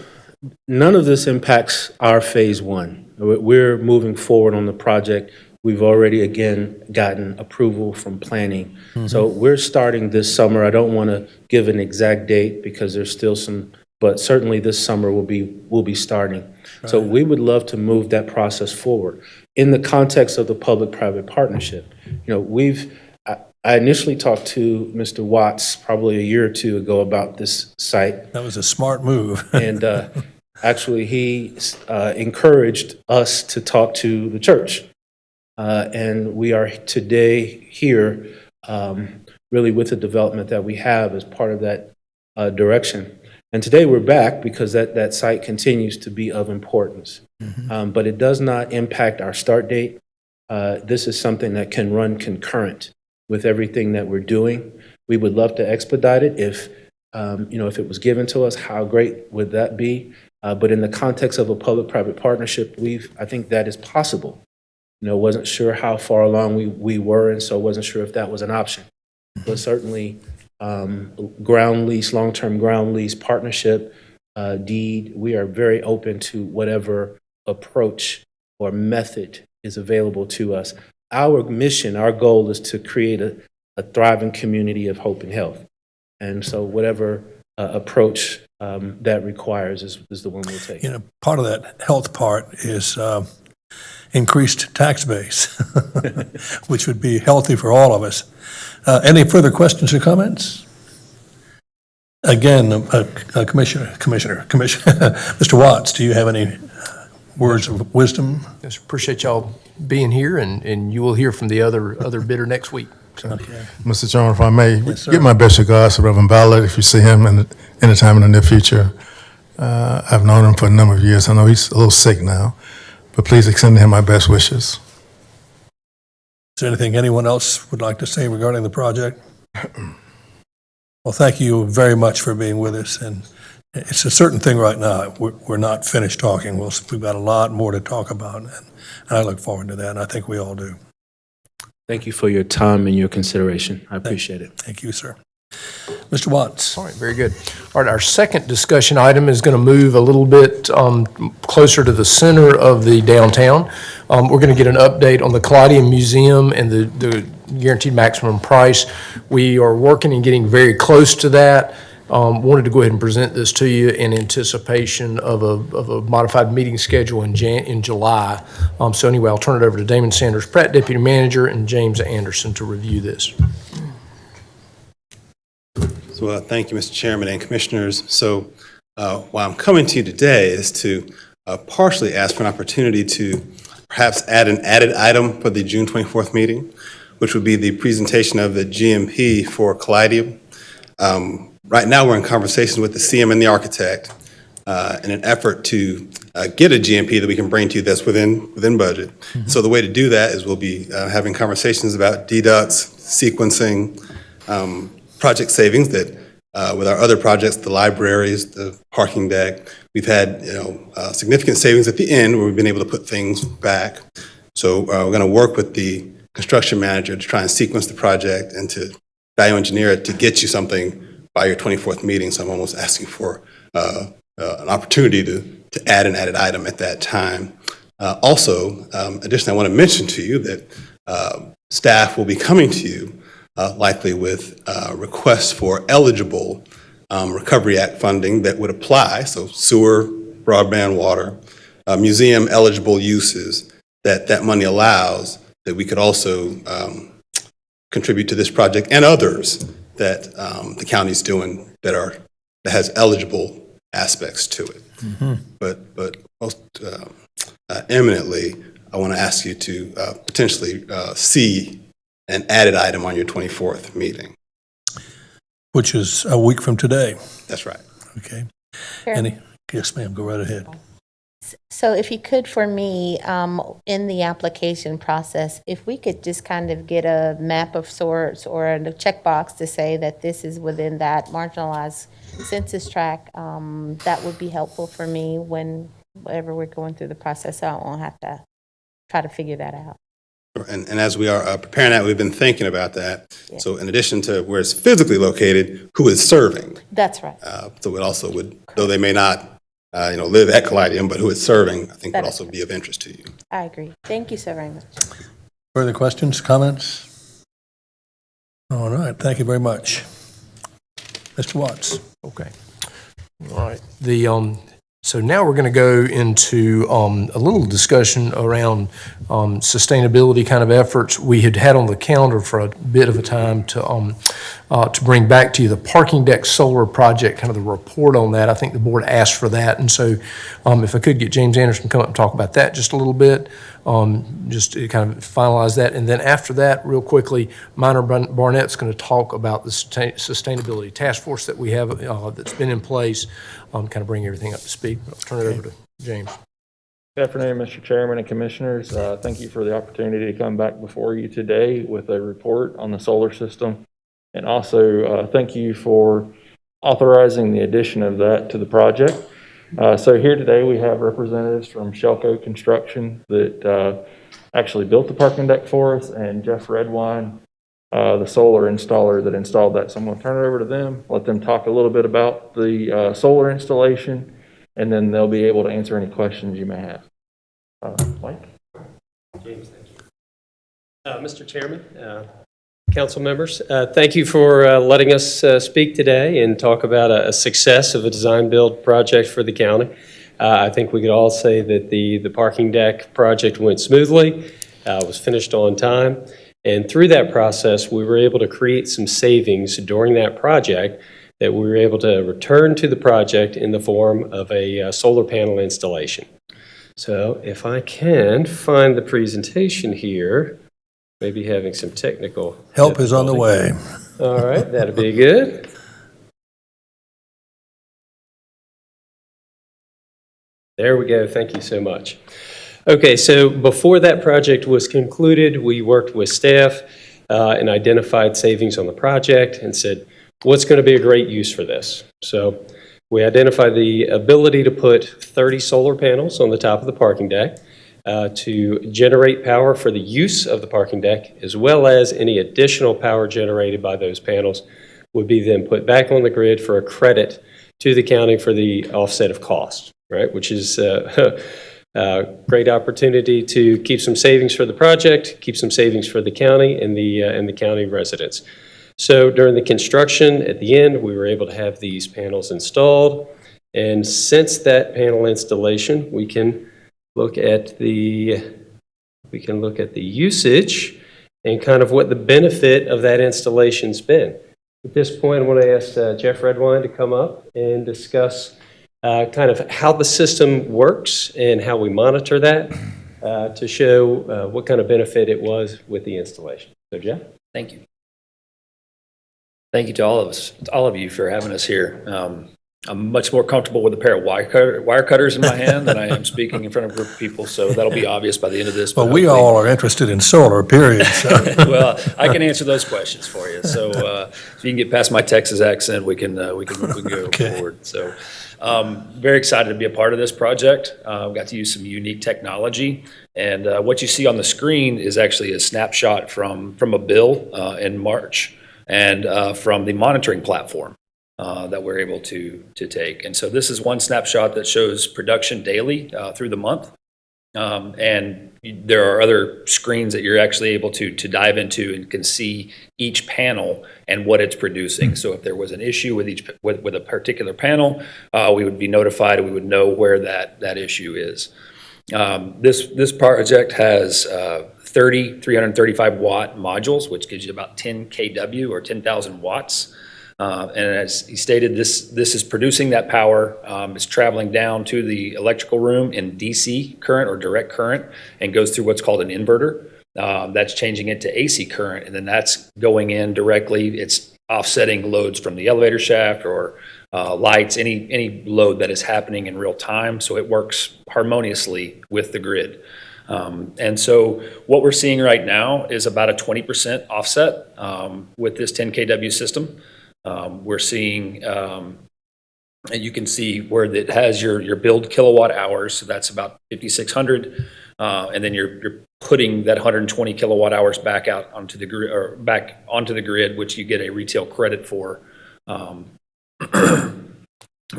none of this impacts our phase one. We're moving forward on the project. We've already, again, gotten approval from planning. So we're starting this summer. I don't want to give an exact date because there's still some, but certainly this summer we'll be starting. Right. So we would love to move that process forward. In the context of the public-private partnership, you know, I initially talked to Mr. Watts probably a year or two ago about this site. That was a smart move. And actually, he encouraged us to talk to the church. And we are today here really with the development that we have as part of that direction. And today we're back because that site continues to be of importance. But it does not impact our start date. This is something that can run concurrent with everything that we're doing. We would love to expedite it if it was given to us, how great would that be? But in the context of a public-private partnership, I think that is possible. You know, wasn't sure how far along we were, and so wasn't sure if that was an option. But certainly, ground lease, long-term ground lease partnership deed, we are very open to whatever approach or method is available to us. Our mission, our goal is to create a thriving community of hope and health. And so whatever approach that requires is the one we'll take. You know, part of that health part is increased tax base, which would be healthy for all of us. Any further questions or comments? Again, Commissioner, Mr. Watts, do you have any words of wisdom? Yes, appreciate y'all being here, and you will hear from the other bidder next week. So. Okay. Mr. Chairman, if I may, Yes, sir. give my best regards to Reverend Ballard if you see him anytime in the near future. I've known him for a number of years. I know he's a little sick now, but please extend to him my best wishes. Is there anything anyone else would like to say regarding the project? Well, thank you very much for being with us, and it's a certain thing right now. We're not finished talking. We've got a lot more to talk about, and I look forward to that, and I think we all do. Thank you for your time and your consideration. I appreciate it. Thank you, sir. Mr. Watts. All right, very good. All right, our second discussion item is going to move a little bit closer to the center of the downtown. We're going to get an update on the Caladium Museum and the guaranteed maximum price. We are working and getting very close to that. Wanted to go ahead and present this to you in anticipation of a modified meeting schedule in July. So anyway, I'll turn it over to Damon Sanders Pratt, Deputy Manager, and James Anderson to review this. So thank you, Mr. Chairman and Commissioners. So why I'm coming to you today is to partially ask for an opportunity to perhaps add an added item for the June 24th meeting, which would be the presentation of the GMP for Callidium. Right now, we're in conversations with the CM and the architect in an effort to get a GMP that we can bring to you that's within budget. So the way to do that is we'll be having conversations about deducts, sequencing, project savings that with our other projects, the libraries, the parking deck, we've had significant savings at the end where we've been able to put things back. So we're going to work with the construction manager to try and sequence the project and to value engineer it to get you something by your 24th meeting. So I'm almost asking for an opportunity to add an added item at that time. Also, additionally, I want to mention to you that staff will be coming to you likely with requests for eligible Recovery Act funding that would apply, so sewer, broadband, water, museum eligible uses that money allows, that we could also contribute to this project and others that the county's doing that has eligible aspects to it. But most eminently, I want to ask you to potentially see an added item on your 24th meeting. Which is a week from today. That's right. Okay. Chairman. Yes, ma'am, go right ahead. So if you could, for me, in the application process, if we could just kind of get a map of sorts or a checkbox to say that this is within that marginalized census tract, that would be helpful for me whenever we're going through the process. I won't have to try to figure that out. And as we are preparing that, we've been thinking about that. Yeah. So in addition to where it's physically located, who is serving? That's right. So it also would, though they may not live at Callidium, but who it's serving, I think would also be of interest to you. I agree. Thank you so very much. Further questions, comments? All right, thank you very much. Mr. Watts. Okay. All right. So now we're going to go into a little discussion around sustainability kind of efforts. We had on the calendar for a bit of a time to bring back to you the parking deck solar project, kind of the report on that. I think the board asked for that. And so if I could get James Anderson to come up and talk about that just a little bit, just to kind of finalize that. And then after that, real quickly, Minor Barnett's going to talk about the sustainability task force that we have that's been in place, kind of bring everything up to speed. I'll turn it over to James. Good afternoon, Mr. Chairman and Commissioners. Thank you for the opportunity to come back before you today with a report on the solar system. And also, thank you for authorizing the addition of that to the project. So here today we have representatives from Shelco Construction that actually built the parking deck for us, and Jeff Redwine, the solar installer that installed that. So I'm going to turn it over to them, let them talk a little bit about the solar installation, and then they'll be able to answer any questions you may have. Mike? James, thank you. Mr. Chairman, council members, thank you for letting us speak today and talk about a success of a design build project for the county. I think we could all say that the parking deck project went smoothly, was finished on time, and through that process we were able to create some savings during that project that we were able to return to the project in the form of a solar panel installation. So if I can find the presentation here, maybe having some technical Help is on the way. All right, that'll be good. There we go. Thank you so much. Okay, so before that project was concluded, we worked with staff and identified savings on the project and said, what's going to be a great use for this? So we identified the ability to put 30 solar panels on the top of the parking deck to generate power for the use of the parking deck, as well as any additional power generated by those panels would be then put back on the grid for a credit to the county for the offset of cost, right? Which is a great opportunity to keep some savings for the project, keep some savings for the county and the county residents. So during the construction, at the end, we were able to have these panels installed. And since that panel installation, we can look at the usage and kind of what the benefit of that installation's been. At this point, I want to ask Jeff Redwine to come up and discuss kind of how the system works and how we monitor that. to show what kind of benefit it was with the installation. So Jeff? Thank you. Thank you to all of you for having us here. I'm much more comfortable with a pair of wire cutters in my hand than I am speaking in front of a group of people, so that'll be obvious by the end of this. Well, we all are interested in solar, period. So. Well, I can answer those questions for you. So if you can get past my Texas accent, we can go forward. So very excited to be a part of this project. Got to use some unique technology. And what you see on the screen is actually a snapshot from a bill in March and from the monitoring platform that we're able to take. And so this is one snapshot that shows production daily through the month. And there are other screens that you're actually able to dive into and can see each panel and what it's producing. So if there was an issue with a particular panel, we would be notified and we would know where that issue is. This project has 30 335 watt modules, which gives you about 10 kW or 10,000 watts. And as he stated, this is producing that power. It's traveling down to the electrical room in DC current or direct current and goes through what's called an inverter. That's changing it to AC current, and then that's going in directly. It's offsetting loads from the elevator shaft or lights, any load that is happening in real time, so it works harmoniously with the grid. And so what we're seeing right now is about a 20% offset with this 10 kW system. We're seeing, and you can see where it has your billed kilowatt hours, so that's about 5,600, and then you're putting that 120 kilowatt hours back out onto the grid, or back onto the grid, which you get a retail credit for.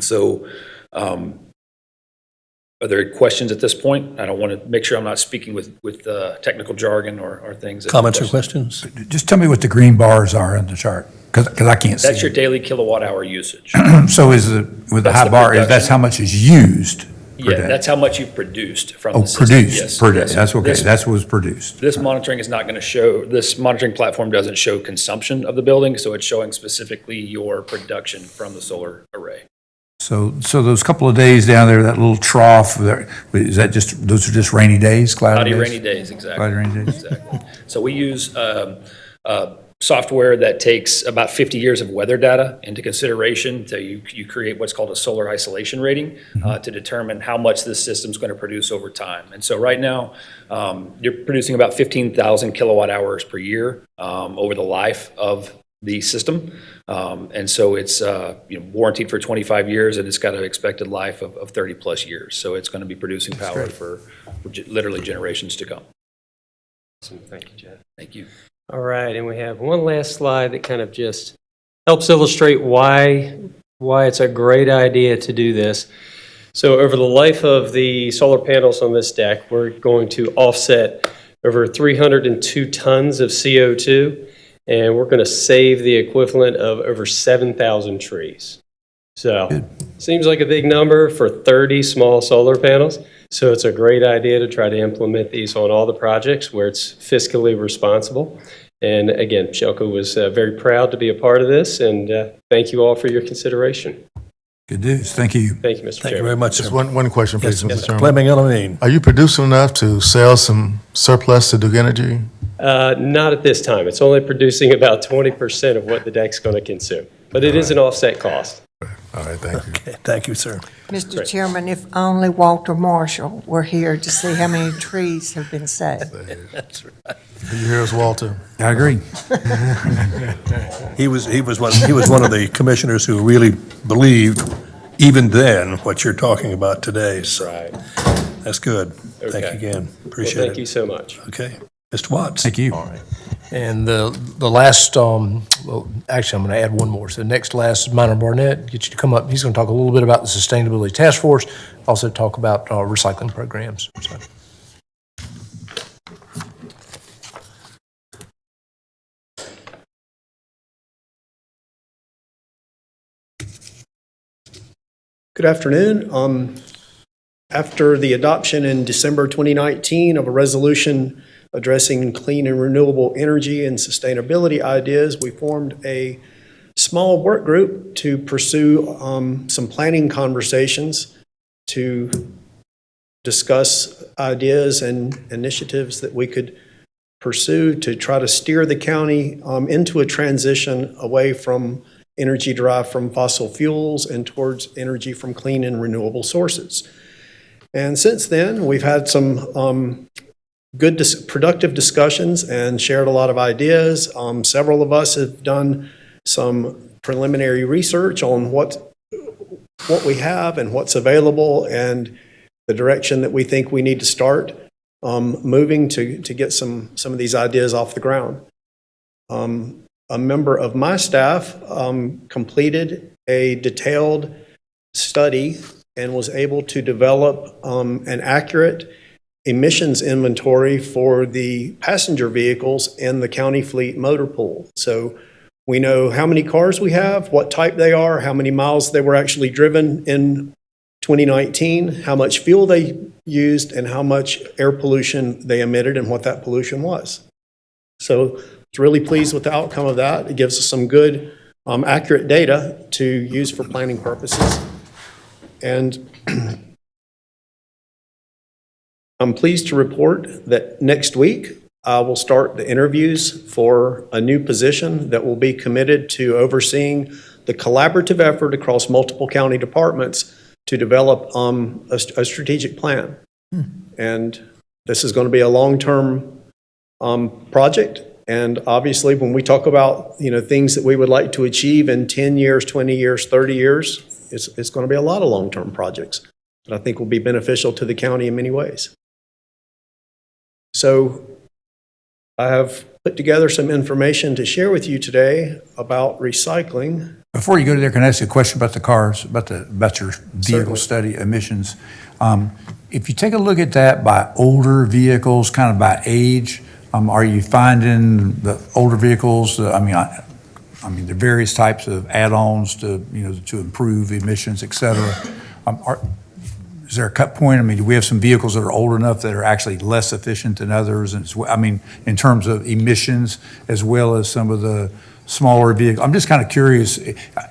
So, are there questions at this point? I don't want to make sure I'm not speaking with technical jargon or things. Comments or questions? Just tell me what the green bars are on the chart, because I can't see. That's your daily kilowatt hour usage. So with the high bar, that's how much is used per Yeah, day? that's how much you've produced from Oh, the system. produced Yes, per day. yes. That's okay. This- That's what was produced. This monitoring is not going to show, this monitoring platform doesn't show consumption of the building, so it's showing specifically your production from the solar array. So those couple of days down there, that little trough, is that just, those are just rainy days, cloudy days? Cloudy, rainy days, exactly. Cloudy, rainy days. Exactly. So we use software that takes about 50 years of weather data into consideration. So you create what's called a solar isolation rating to determine how much this system's going to produce over time. And so right now, you're producing about 15,000 kilowatt hours per year over the life of the system. And so it's warranted for 25 years, and it's got an expected life of 30 plus years. So it's going to be producing power for literally generations to come. Awesome. Thank you, Jeff. Thank you. All right, and we have one last slide that kind of just helps illustrate why it's a great idea to do this. So over the life of the solar panels on this deck, we're going to offset over 302 tons of CO2, and we're going to save the equivalent of over 7,000 trees. So seems like a big number for 30 small solar panels. So it's a great idea to try to implement these on all the projects where it's fiscally responsible. And again, Shelco was very proud to be a part of this, and thank you all for your consideration. Good news. Thank you. Thank you, Mr. Chairman. Thank you very much, Just sir. one question, please, Yes, Mr. Mr. Chairman. Fleming Elamine. Are you producing enough to sell some surplus to Duke Energy? Not at this time. It's only producing about 20% of what the deck's going to consume, but it is an offset cost. All right, thank you. Okay, thank you, sir. Mr. Chairman, if only Walter Marshall were here to see how many trees have been saved. That's right. Do you hear us, Walter? I agree. He was one of the commissioners who really believed, even then, what you're talking about today. So Right. that's good. Thank you Okay. again. Well, Appreciate it. thank you so much. Okay. Mr. Watts? Thank you. And the last, well, actually, I'm going to add one more. So the next last is Minor Barnett, get you to come up. He's going to talk a little bit about the Sustainability Task Force, also talk about recycling programs. So. Good afternoon. After the adoption in December 2019 of a resolution addressing clean and renewable energy and sustainability ideas, we formed a small work group to pursue some planning conversations to discuss ideas and initiatives that we could pursue to try to steer the county into a transition away from energy derived from fossil fuels and towards energy from clean and renewable sources. And since then, we've had some good, productive discussions and shared a lot of ideas. Several of us have done some preliminary research on what we have and what's available and the direction that we think we need to start moving to get some of these ideas off the ground. A member of my staff completed a detailed study and was able to develop an accurate emissions inventory for the passenger vehicles in the county fleet motor pool. So we know how many cars we have, what type they are, how many miles they were actually driven in 2019, how much fuel they used, and how much air pollution they emitted and what that pollution was. So it's really pleased with the outcome of that. It gives us some good, accurate data to use for planning purposes. And I'm pleased to report that next week, I will start the interviews for a new position that will be committed to overseeing the collaborative effort across multiple county departments to develop a strategic plan. And this is going to be a long-term project. And obviously, when we talk about things that we would like to achieve in 10 years, 20 years, 30 years, it's going to be a lot of long-term projects that I think will be beneficial to the county in many ways. So I have put together some information to share with you today about recycling. Before you go to there, can I ask you a question about the cars, about your vehicle study emissions? If you take a look at that by older vehicles, kind of by age, are you finding the older vehicles, I mean, the various types of add-ons to improve emissions, et cetera? Is there a cut point? I mean, do we have some vehicles that are old enough that are actually less efficient than others? And in terms of emissions, as well as some of the smaller vehicles. I'm just kind of curious.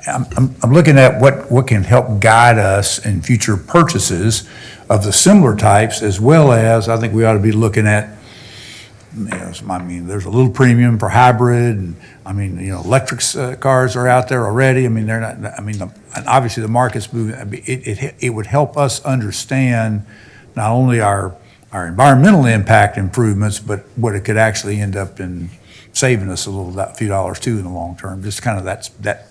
I'm looking at what can help guide us in future purchases of the similar types, as well as I think we ought to be looking at, there's a little premium for hybrid, and electric cars are out there already. They're not. And obviously the market's moving. It would help us understand not only our environmental impact improvements, but what it could actually end up in saving us a few dollars too in the long term. Just kind of that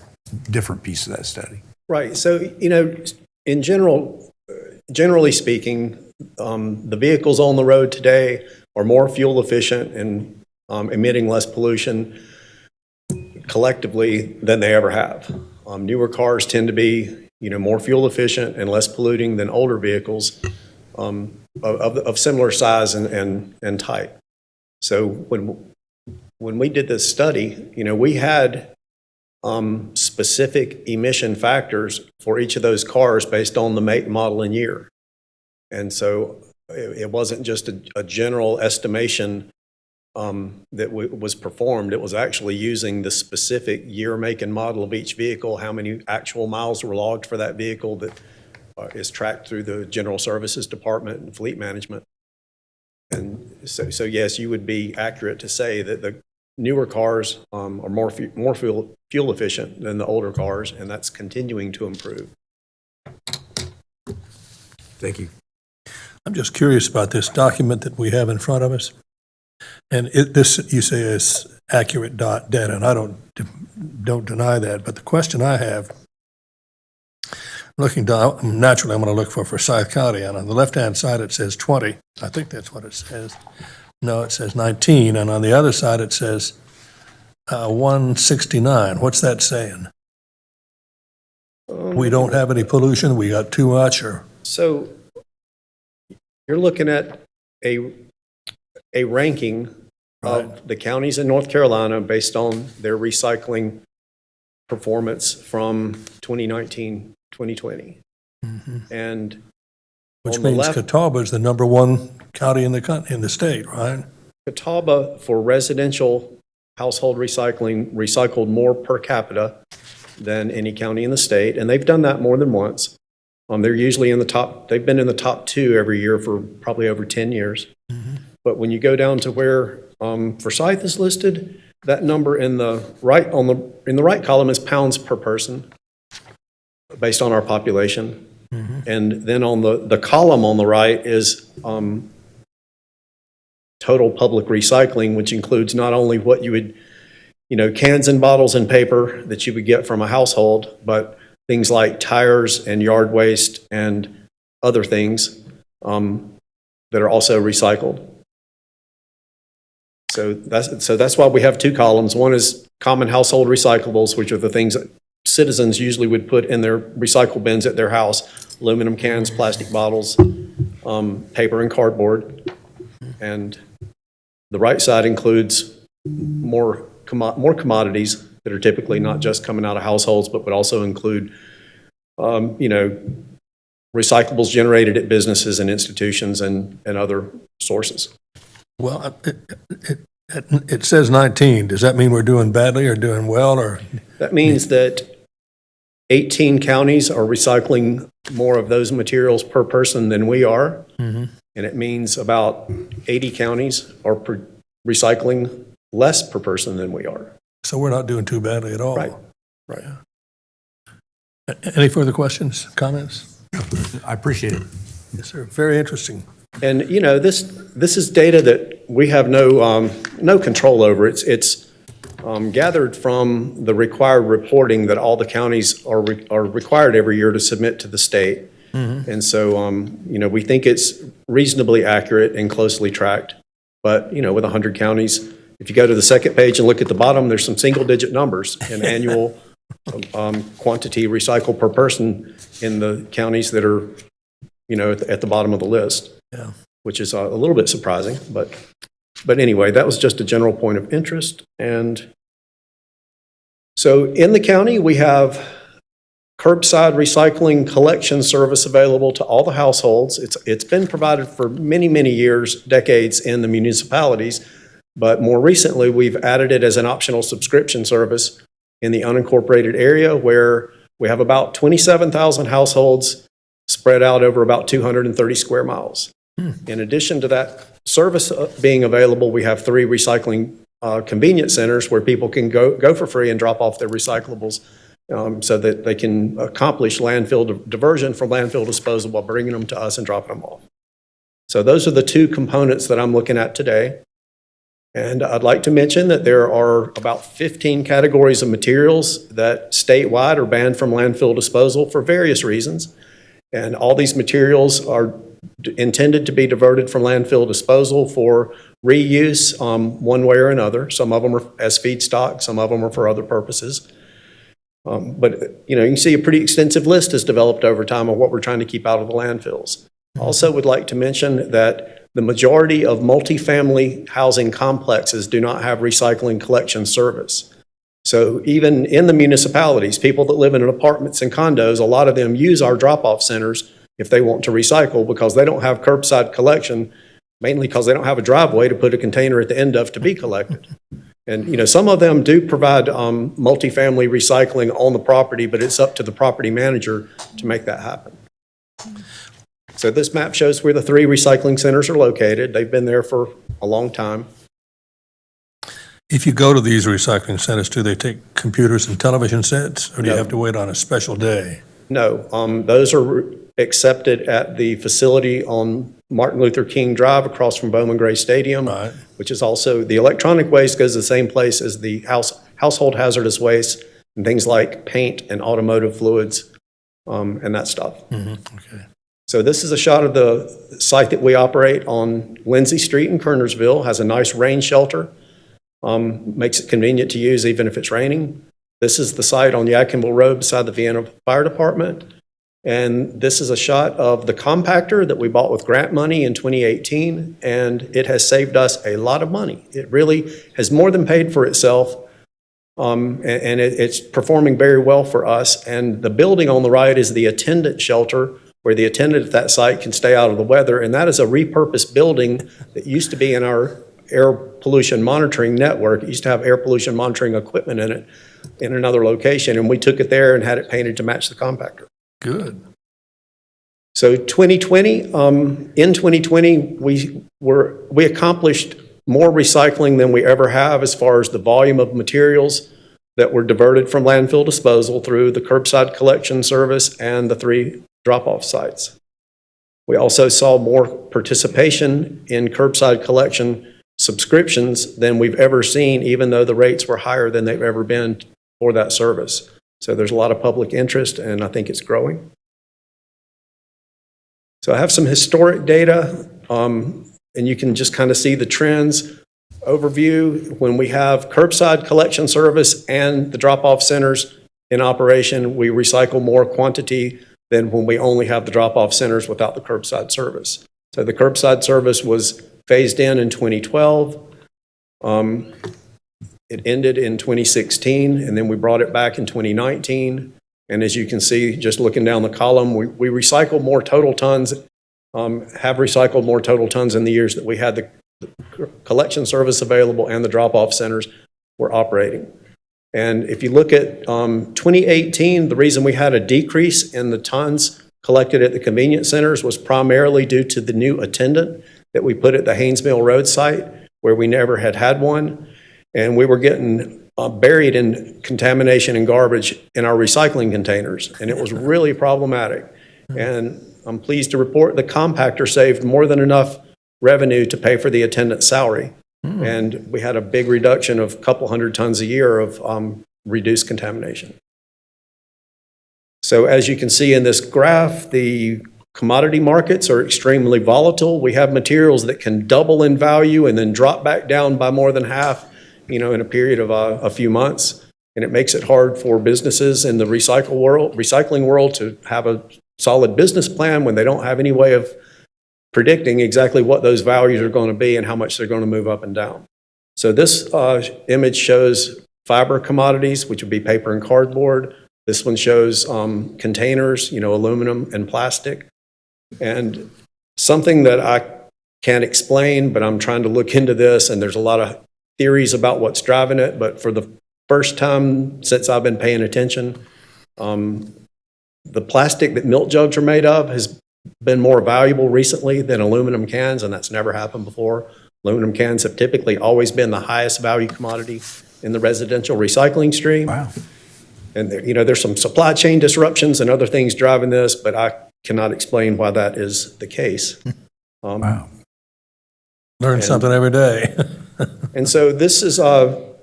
different piece of that study. Right. So in generally speaking, the vehicles on the road today are more fuel efficient and emitting less pollution collectively than they ever have. Newer cars tend to be, more fuel efficient and less polluting than older vehicles of similar size and type. So when we did this study, we had specific emission factors for each of those cars based on the make, model, and year. And so it wasn't just a general estimation that was performed. It was actually using the specific year, make, and model of each vehicle, how many actual miles were logged for that vehicle that is tracked through the General Services Department and Fleet Management. And so yes, you would be accurate to say that the newer cars are more fuel efficient than the older cars, and that's continuing to improve. Thank you. I'm just curious about this document that we have in front of us. And this, you say, is accurate data, and I don't deny that. But the question I have, looking down, naturally I'm going to look for Forsyth County, and on the left-hand side it says 20. I think that's what it says. No, it says 19, and on the other side it says 169. What's that saying? We don't have any pollution, we got too much, or? So you're looking at a ranking of the counties in North Carolina based on their recycling performance from 2019, 2020. Mm-hmm. And which means Catawba is the number one county in the state, right? Catawba, for residential household recycling, recycled more per capita than any county in the state, and they've done that more than once. They're usually in the top, they've been in the top 2 every year for probably over 10 years. But when you go down to where Forsyth is listed, that number in the right column is pounds per person, based on our population. And then on the column on the right is total public recycling, which includes not only what you would, cans and bottles and paper that you would get from a household, but things like tires and yard waste and other things that are also recycled. So that's why we have 2 columns. One is common household recyclables, which are the things that citizens usually would put in their recycle bins at their house: aluminum cans, plastic bottles, paper and cardboard. And the right side includes more commodities that are typically not just coming out of households, but would also include, recyclables generated at businesses and institutions and other sources. Well, it says 19. Does that mean we're doing badly or doing well, or? That means that 18 counties are recycling more of those materials per person than we are. And it means about 80 counties are recycling less per person than we are. So we're not doing too badly at all. Right. Any further questions, comments? I appreciate it. Yes, sir. Very interesting. And, this is data that we have no control over. It's gathered from the required reporting that all the counties are required every year to submit to the state. And so, we think it's reasonably accurate and closely tracked. But, with 100 counties, if you go to the second page and look at the bottom, there's some single-digit numbers in annual quantity recycled per person in the counties that are, at the bottom of the list. Yeah. Which is a little bit surprising, but anyway, that was just a general point of interest. And so in the county, we have curbside recycling collection service available to all the households. It's been provided for many, many years, decades in the municipalities, but more recently, we've added it as an optional subscription service in the unincorporated area, where we have about 27,000 households spread out over about 230 square miles. In addition to that service being available, we have 3 recycling convenience centers where people can go for free and drop off their recyclables so that they can accomplish landfill diversion from landfill disposal while bringing them to us and dropping them off. So those are the 2 components that I'm looking at today. And I'd like to mention that there are about 15 categories of materials that statewide are banned from landfill disposal for various reasons. And all these materials are intended to be diverted from landfill disposal for reuse one way or another. Some of them are as feedstock, some of them are for other purposes. But you can see a pretty extensive list is developed over time of what we're trying to keep out of the landfills. Also would like to mention that the majority of multifamily housing complexes do not have recycling collection service. So even in the municipalities, people that live in apartments and condos, a lot of them use our drop-off centers if they want to recycle, because they don't have curbside collection, mainly because they don't have a driveway to put a container at the end of to be collected. And some of them do provide multifamily recycling on the property, but it's up to the property manager to make that happen. So this map shows where the 3 recycling centers are located. They've been there for a long time. If you go to these recycling centers, do they take computers and television sets, or do you No. have to wait on a special day? No, those are accepted at the facility on Martin Luther King Drive across from Bowman Gray Stadium, which is also, the electronic waste goes to the same place as the household hazardous waste and things like paint and automotive fluids and that stuff. Okay. So this is a shot of the site that we operate on Lindsay Street in Kernersville. Has a nice rain shelter, makes it convenient to use even if it's raining. This is the site on Yadkinville Road beside the Vienna Fire Department. And this is a shot of the compactor that we bought with grant money in 2018, and it has saved us a lot of money. It really has more than paid for itself, and it's performing very well for us. And the building on the right is the attendant shelter, where the attendant at that site can stay out of the weather, and that is a repurposed building that used to be in our air pollution monitoring network. It used to have air pollution monitoring equipment in it in another location, and we took it there and had it painted to match the compactor. Good. So 2020, in 2020, we accomplished more recycling than we ever have as far as the volume of materials that were diverted from landfill disposal through the curbside collection service and the 3 drop-off sites. We also saw more participation in curbside collection subscriptions than we've ever seen, even though the rates were higher than they've ever been for that service. So there's a lot of public interest, and I think it's growing. So I have some historic data, and you can just kind of see the trends. Overview, when we have curbside collection service and the drop-off centers in operation, we recycle more quantity than when we only have the drop-off centers without the curbside service. So the curbside service was phased in 2012. It ended in 2016, and then we brought it back in 2019. And as you can see, just looking down the column, we recycle more total tons, have recycled more total tons in the years that we had the collection service available and the drop-off centers were operating. And if you look at 2018, the reason we had a decrease in the tons collected at the convenience centers was primarily due to the new attendant that we put at the Haynes Mill Road site, where we never had one. And we were getting buried in contamination and garbage in our recycling containers, and it was really problematic. And I'm pleased to report the compactor saved more than enough revenue to pay for the attendant's salary. And we had a big reduction of a couple hundred tons a year of reduced contamination. So as you can see in this graph, the commodity markets are extremely volatile. We have materials that can double in value and then drop back down by more than half, in a period of a few months. And it makes it hard for businesses in the recycling world to have a solid business plan when they don't have any way of predicting exactly what those values are going to be and how much they're going to move up and down. So this image shows fiber commodities, which would be paper and cardboard. This one shows containers, aluminum and plastic. And something that I can't explain, but I'm trying to look into this, and there's a lot of theories about what's driving it, but for the first time since I've been paying attention, the plastic that milk jugs are made of has been more valuable recently than aluminum cans, and that's never happened before. Aluminum cans have typically always been the highest value commodity in the residential recycling stream. Wow. And there's some supply chain disruptions and other things driving this, but I cannot explain why that is the case. Wow. Learn something every day. And so this is to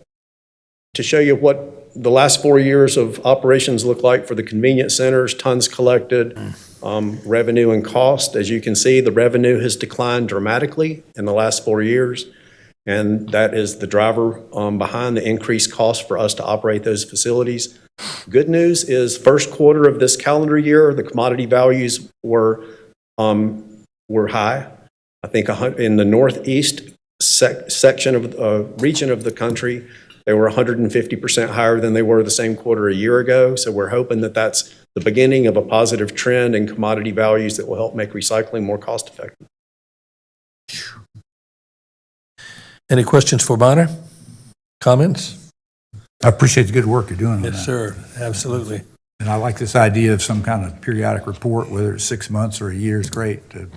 show you what the last 4 years of operations look like for the convenience centers, tons collected, revenue and cost. As you can see, the revenue has declined dramatically in the last 4 years, and that is the driver behind the increased cost for us to operate those facilities. Good news is first quarter of this calendar year, the commodity values were high. I think in the northeast section of region of the country, they were 150% higher than they were the same quarter a year ago. So we're hoping that that's the beginning of a positive trend in commodity values that will help make recycling more cost effective. Any questions for Bonner? Comments? I appreciate the good work you're doing on that. Yes, sir. Absolutely. And I like this idea of some kind of periodic report, whether it's 6 months or a year, is great to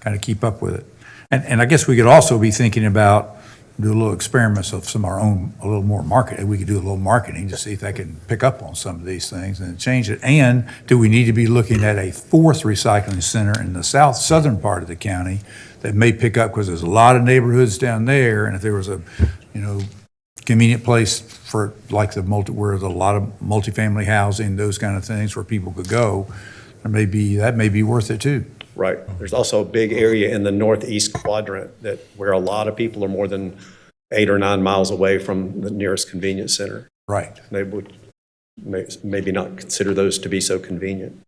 kind of keep up with it. And I guess we could also be thinking about do a little experiments of some of our own, a little more marketing. We could do a little marketing to see if they can pick up on some of these things and change it. And do we need to be looking at a 4th recycling center in the southern part of the county that may pick up, because there's a lot of neighborhoods down there, and if there was a, convenient place for like where there's a lot of multifamily housing, those kind of things where people could go, that may be worth it too. Right. There's also a big area in the northeast quadrant where a lot of people are more than 8 or 9 miles away from the nearest convenience center. Right. They would maybe not consider those to be so convenient.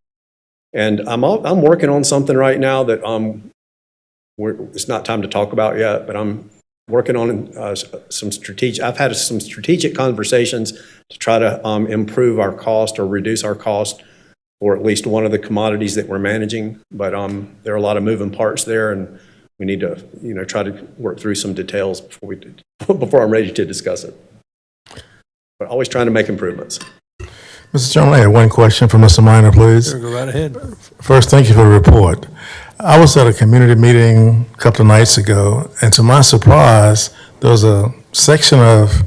And I'm working on something right now that it's not time to talk about yet, but I'm working on I've had some strategic conversations to try to improve our cost or reduce our cost for at least one of the commodities that we're managing. But there are a lot of moving parts there, and we need to, try to work through some details before I'm ready to discuss it. But always trying to make improvements. Mr. Chairman, I have one question for Mr. Minor, please. Sure, go right ahead. First, thank you for the report. I was at a community meeting a couple of nights ago, and to my surprise, there was a section of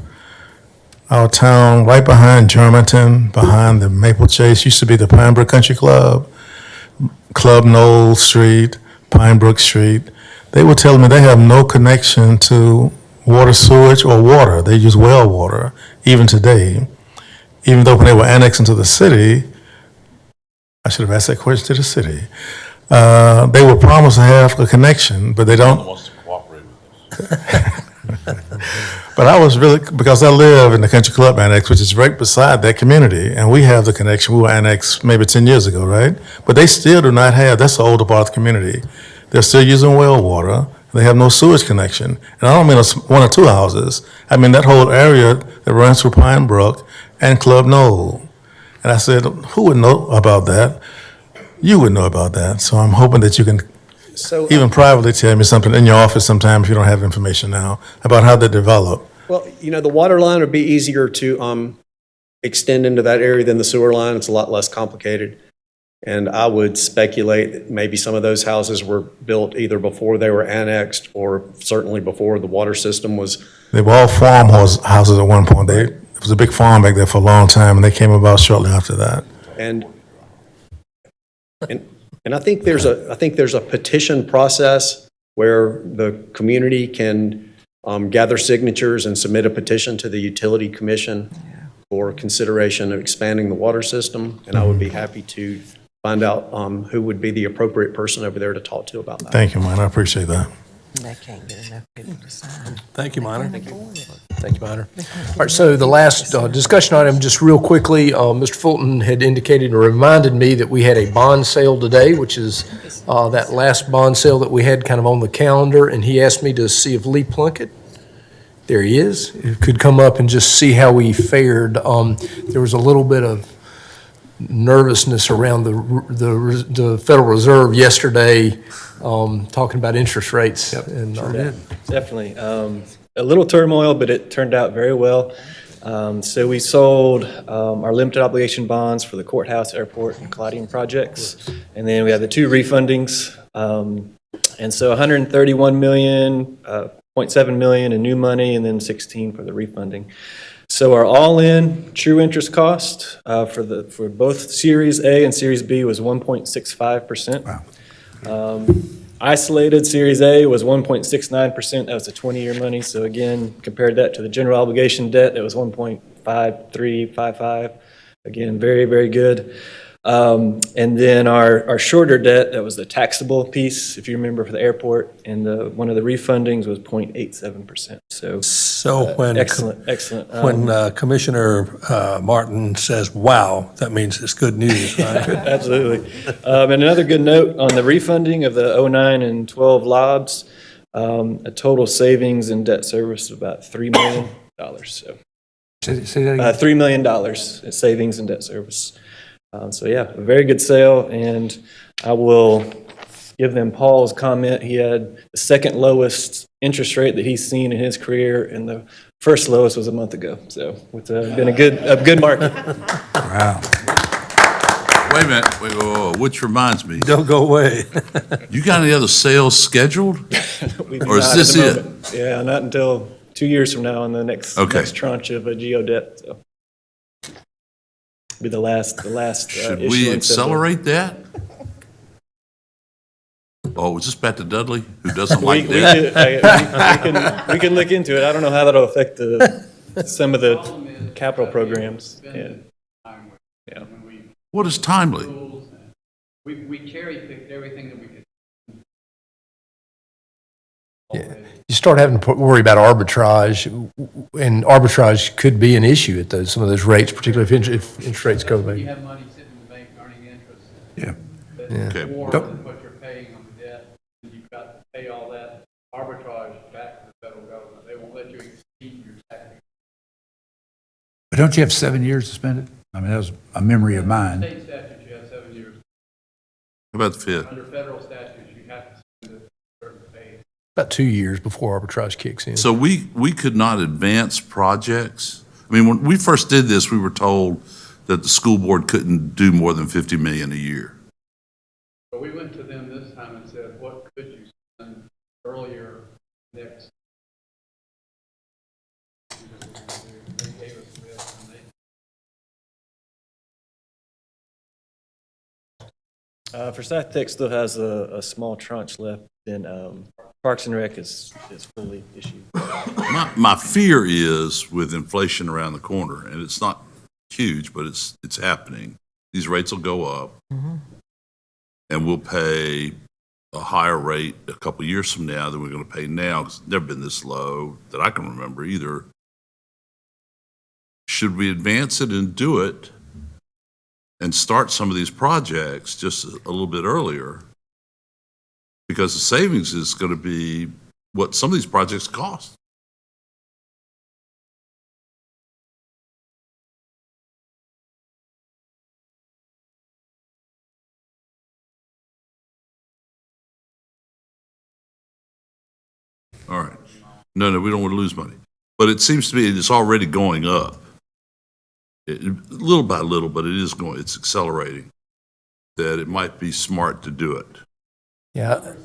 our town right behind Germantown, behind the Maple Chase, used to be the Pine Brook Country Club, Club Knoll Street, Pine Brook Street. They were telling me they have no connection to water, sewage, or water. They use well water, even today. Even though when they were annexed into the city, I should have asked that question to the city, they were promised to have a connection, but they don't. But I was really, because I live in the Country Club Annex, which is right beside that community, and we have the connection. We were annexed maybe 10 years ago, right? But they still do not have, that's the older part of the community. They're still using well water. They have no sewage connection. And I don't mean one or two houses. I mean that whole area that runs through Pine Brook and Club Knoll. And I said, who would know about that? You would know about that. So I'm hoping that you can even privately tell me something in your office sometime if you don't have information now about how they develop. Well, the water line would be easier to extend into that area than the sewer line. It's a lot less complicated. And I would speculate that maybe some of those houses were built either before they were annexed or certainly before the water system was. They were all farmhouses at one point. It was a big farm back there for a long time, and they came about shortly after that. And I think there's a petition process where the community can gather signatures and submit a petition to the Utility Commission for consideration of expanding the water system. And I would be happy to find out who would be the appropriate person over there to talk to about that. Thank you, man. I appreciate that. They can't get enough people to sign. Thank you, Minor. Thank you, Minor. All right, so the last discussion item, just real quickly, Mr. Fulton had indicated and reminded me that we had a bond sale today, which is that last bond sale that we had kind of on the calendar, and he asked me to see if Lee Plunkett, there he is, could come up and just see how we fared. There was a little bit of nervousness around the Federal Reserve yesterday, talking about interest rates. Yep, and sure did. Definitely. A little turmoil, but it turned out very well. So we sold our limited obligation bonds for the courthouse, airport, and Caladium projects. And then we had the two refundings. And so 131 million, 0.7 million in new money, and then 16 for the refunding. So our all-in true interest cost for both Series A and Series B was 1.65%. Wow. Isolated Series A was 1.69%. That was the 20-year money. So again, compared that to the general obligation debt, that was 1.5355. Again, very, very good. And then our shorter debt, that was the taxable piece, if you remember, for the airport, and one of the refundings was 0.87%. So when excellent. When Commissioner Martin says, wow, that means it's good news, right? Absolutely. And another good note on the refunding of the 09 and 12 lobs, a total savings in debt service of about $3 million. So say that again. $3 million in savings in debt service. So yeah, a very good sale, and I will give them Paul's comment. He had the second lowest interest rate that he's seen in his career, and the first lowest was a month ago. So it's been a good market. Wow. Wait a minute, which reminds me. Don't go away. You got any other sales scheduled? We do Or is not this at the it? moment. Yeah, not until 2 years from now on the next tranche of a geo debt. So be the last. Should we accelerate that? Oh, is this back to Dudley, who doesn't like that? We can look into it. I don't know how that'll affect some of the capital programs. Yeah. What is timely? We cherry-picked everything that we could. Yeah. You start having to worry about arbitrage, and arbitrage could be an issue at some of those rates, particularly if interest rates go away. You have money sitting in the bank earning interest. Yeah. That's Okay. more than what you're paying on the debt, and you've got to pay all that arbitrage back to the federal government. They won't let you exceed your tax. But don't you have 7 years to spend it? I mean, that was a memory of mine. State statutes, you have 7 years. How about the fifth? Under federal statutes, you have to spend a certain phase. About 2 years before arbitrage kicks in. So we could not advance projects? I mean, when we first did this, we were told that the school board couldn't do more than 50 million a year. But we went to them this time and said, what could you spend earlier next? They gave us this, and they Forsyth Tech still has a small tranche left, then Parks and Rec is fully issued. My fear is with inflation around the corner, and it's not huge, but it's happening. These rates will go up, and we'll pay a higher rate a couple of years from now than we're going to pay now, because it's never been this low that I can remember either. Should we advance it and do it and start some of these projects just a little bit earlier? Because the savings is going to be what some of these projects cost. All right. No, we don't want to lose money. But it seems to me it's already going up. Little by little, but it's accelerating. That it might be smart to do it. Yeah.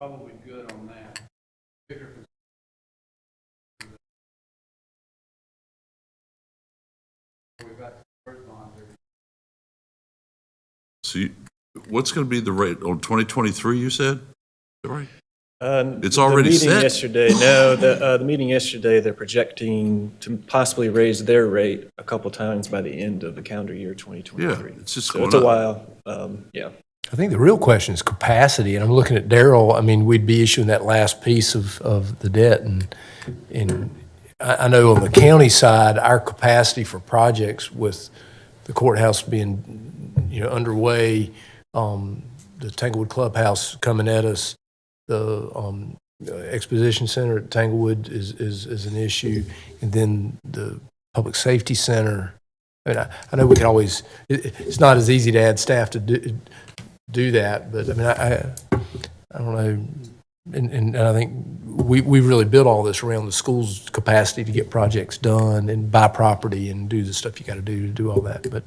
probably good on that. Bigger we've got first bonds. So what's going to be the rate on 2023, you said? Is that right? It's already the meeting set. yesterday. No, the meeting yesterday, they're projecting to possibly raise their rate a couple times by the end of the calendar year 2023. Yeah, it's just so going it's a up. while. Yeah. I think the real question is capacity, and I'm looking at Daryl. I mean, we'd be issuing that last piece of the debt, and I know on the county side, our capacity for projects with the courthouse being, underway, the Tanglewood Clubhouse coming at us, the Exposition Center at Tanglewood is an issue, and then the Public Safety Center. I mean, I know we can always. It's not as easy to add staff to do that, but I mean, I don't know, and I think we really built all this around the school's capacity to get projects done and buy property and do the stuff you got to do all that, but.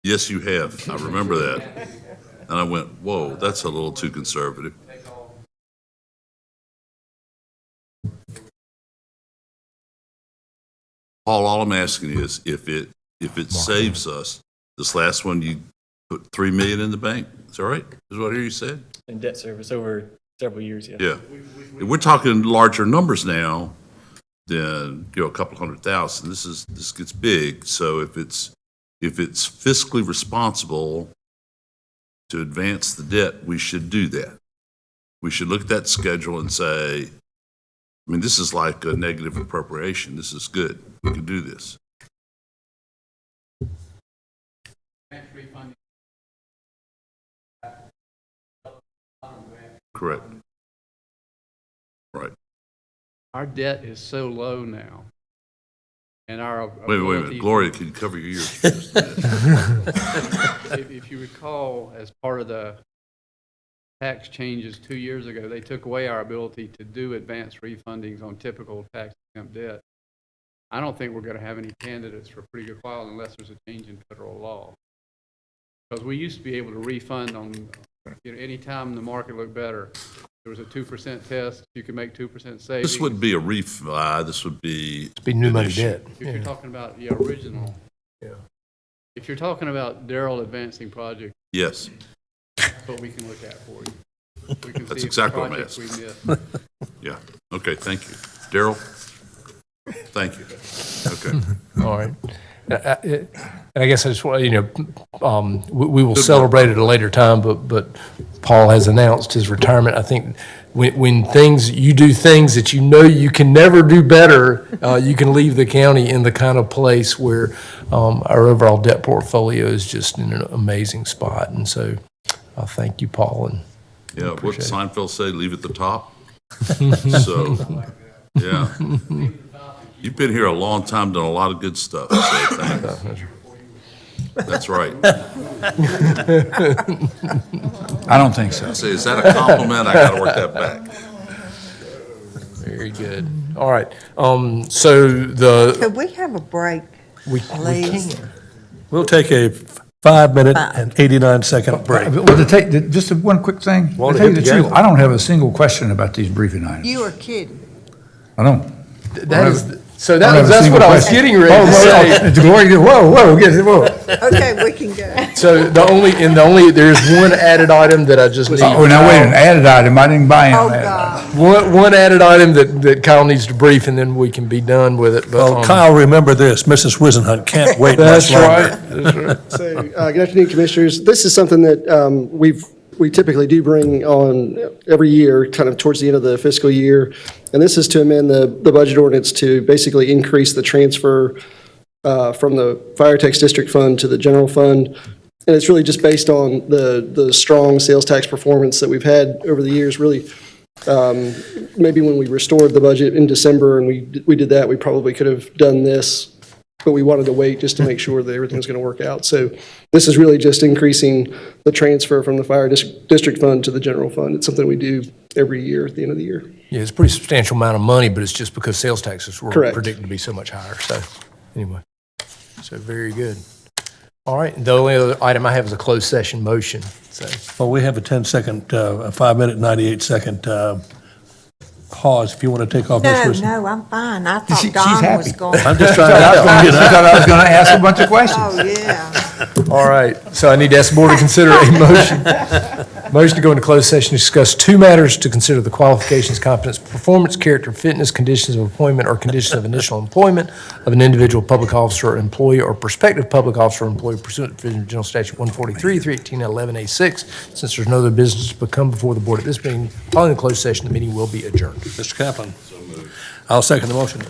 Yes, you have. I remember that. And I went, whoa, that's a little too conservative. Paul, all I'm asking is if it saves us, this last one, you put $3 million in the bank. Is that right? Is what I hear you said? And debt service over several years, yeah. Yeah. We're talking larger numbers now than, a couple $100,000. This gets big. So if it's fiscally responsible to advance the debt, we should do that. We should look at that schedule and say, I mean, this is like a negative appropriation. This is good. We can do this. Correct. Right. Our debt is so low now. And our Wait a minute. Gloria, can you cover your ears for just a minute? If you recall, as part of the tax changes 2 years ago, they took away our ability to do advanced refundings on typical tax exempt debt. I don't think we're going to have any candidates for a pretty good while unless there's a change in federal law. Because we used to be able to refund on, any time the market looked better. There was a 2% test. You could make 2% savings. This wouldn't be a refi. This would be new money debt. If you're talking about the original. Yeah. If you're talking about Daryl advancing project. Yes. That's what we can look at for you. We can That's see exactly what I'm projects asking. we missed. Yeah. Okay, thank you. Daryl? Thank you. Okay. All right. And I guess I just want, we will celebrate at a later time, but Paul has announced his retirement. I think when you do things that you can never do better, you can leave the county in the kind of place where our overall debt portfolio is just in an amazing spot. And so thank you, Paul. And yeah, what did Seinfeld say? Leave at the top? So, yeah. You've been here a long time, done a lot of good stuff, so thanks. That's right. I don't think so. Say, is that a compliment? I gotta work that back. Very good. All right. So Could we have a break, please? We'll take a 5-minute and 89-second break. Well, just one quick thing. Well, To tell you hit the the truth, gavel. I don't have a single question about these briefing items. You are kidding. I don't. So I don't have a that's single what I was question. getting ready to say. It's Glory, whoa. Okay, we can go. So there's one added item that I just need. Oh, now wait, an added item, I didn't buy Oh, an added God. item. One added item that Kyle needs to brief, and then we can be done with it. But, Well, Kyle, remember this, Mrs. Wisenhunt can't wait much That's longer. right. That's right. So, good afternoon, Commissioners. This is something that we typically do bring on every year, kind of towards the end of the fiscal year. And this is to amend the budget ordinance to basically increase the transfer from the Fire Tax District Fund to the general fund. And it's really just based on the strong sales tax performance that we've had over the years. Really, maybe when we restored the budget in December and we did that, we probably could have done this, but we wanted to wait just to make sure that everything's going to work out. So this is really just increasing the transfer from the Fire District Fund to the general fund. It's something we do every year at the end of the year. Yeah, it's a pretty substantial amount of money, but it's just because sales taxes were Correct. predicted to be so much higher. So anyway, so very good. All right, the only other item I have is a closed session motion. So Well, we have a 10-second, a 5-minute, 98-second pause if you want to take off, Ms. No, Wisenhunt. no, I'm fine. I She's thought Don happy. was going. I'm just trying to I help. thought I was going to ask a bunch of questions. Oh, yeah. all right, so I need to ask the board to consider a motion to go into closed session to discuss two matters: to consider the qualifications, competence, performance, character, fitness, conditions of appointment, or conditions of initial employment of an individual public officer, employee, or prospective public officer or employee pursuant to General Statute 143, 318, and 11A6. Since there's no other business to come before the board at this meeting, following the closed session, the meeting will be adjourned. Mr. Kaplan? I'll second the motion.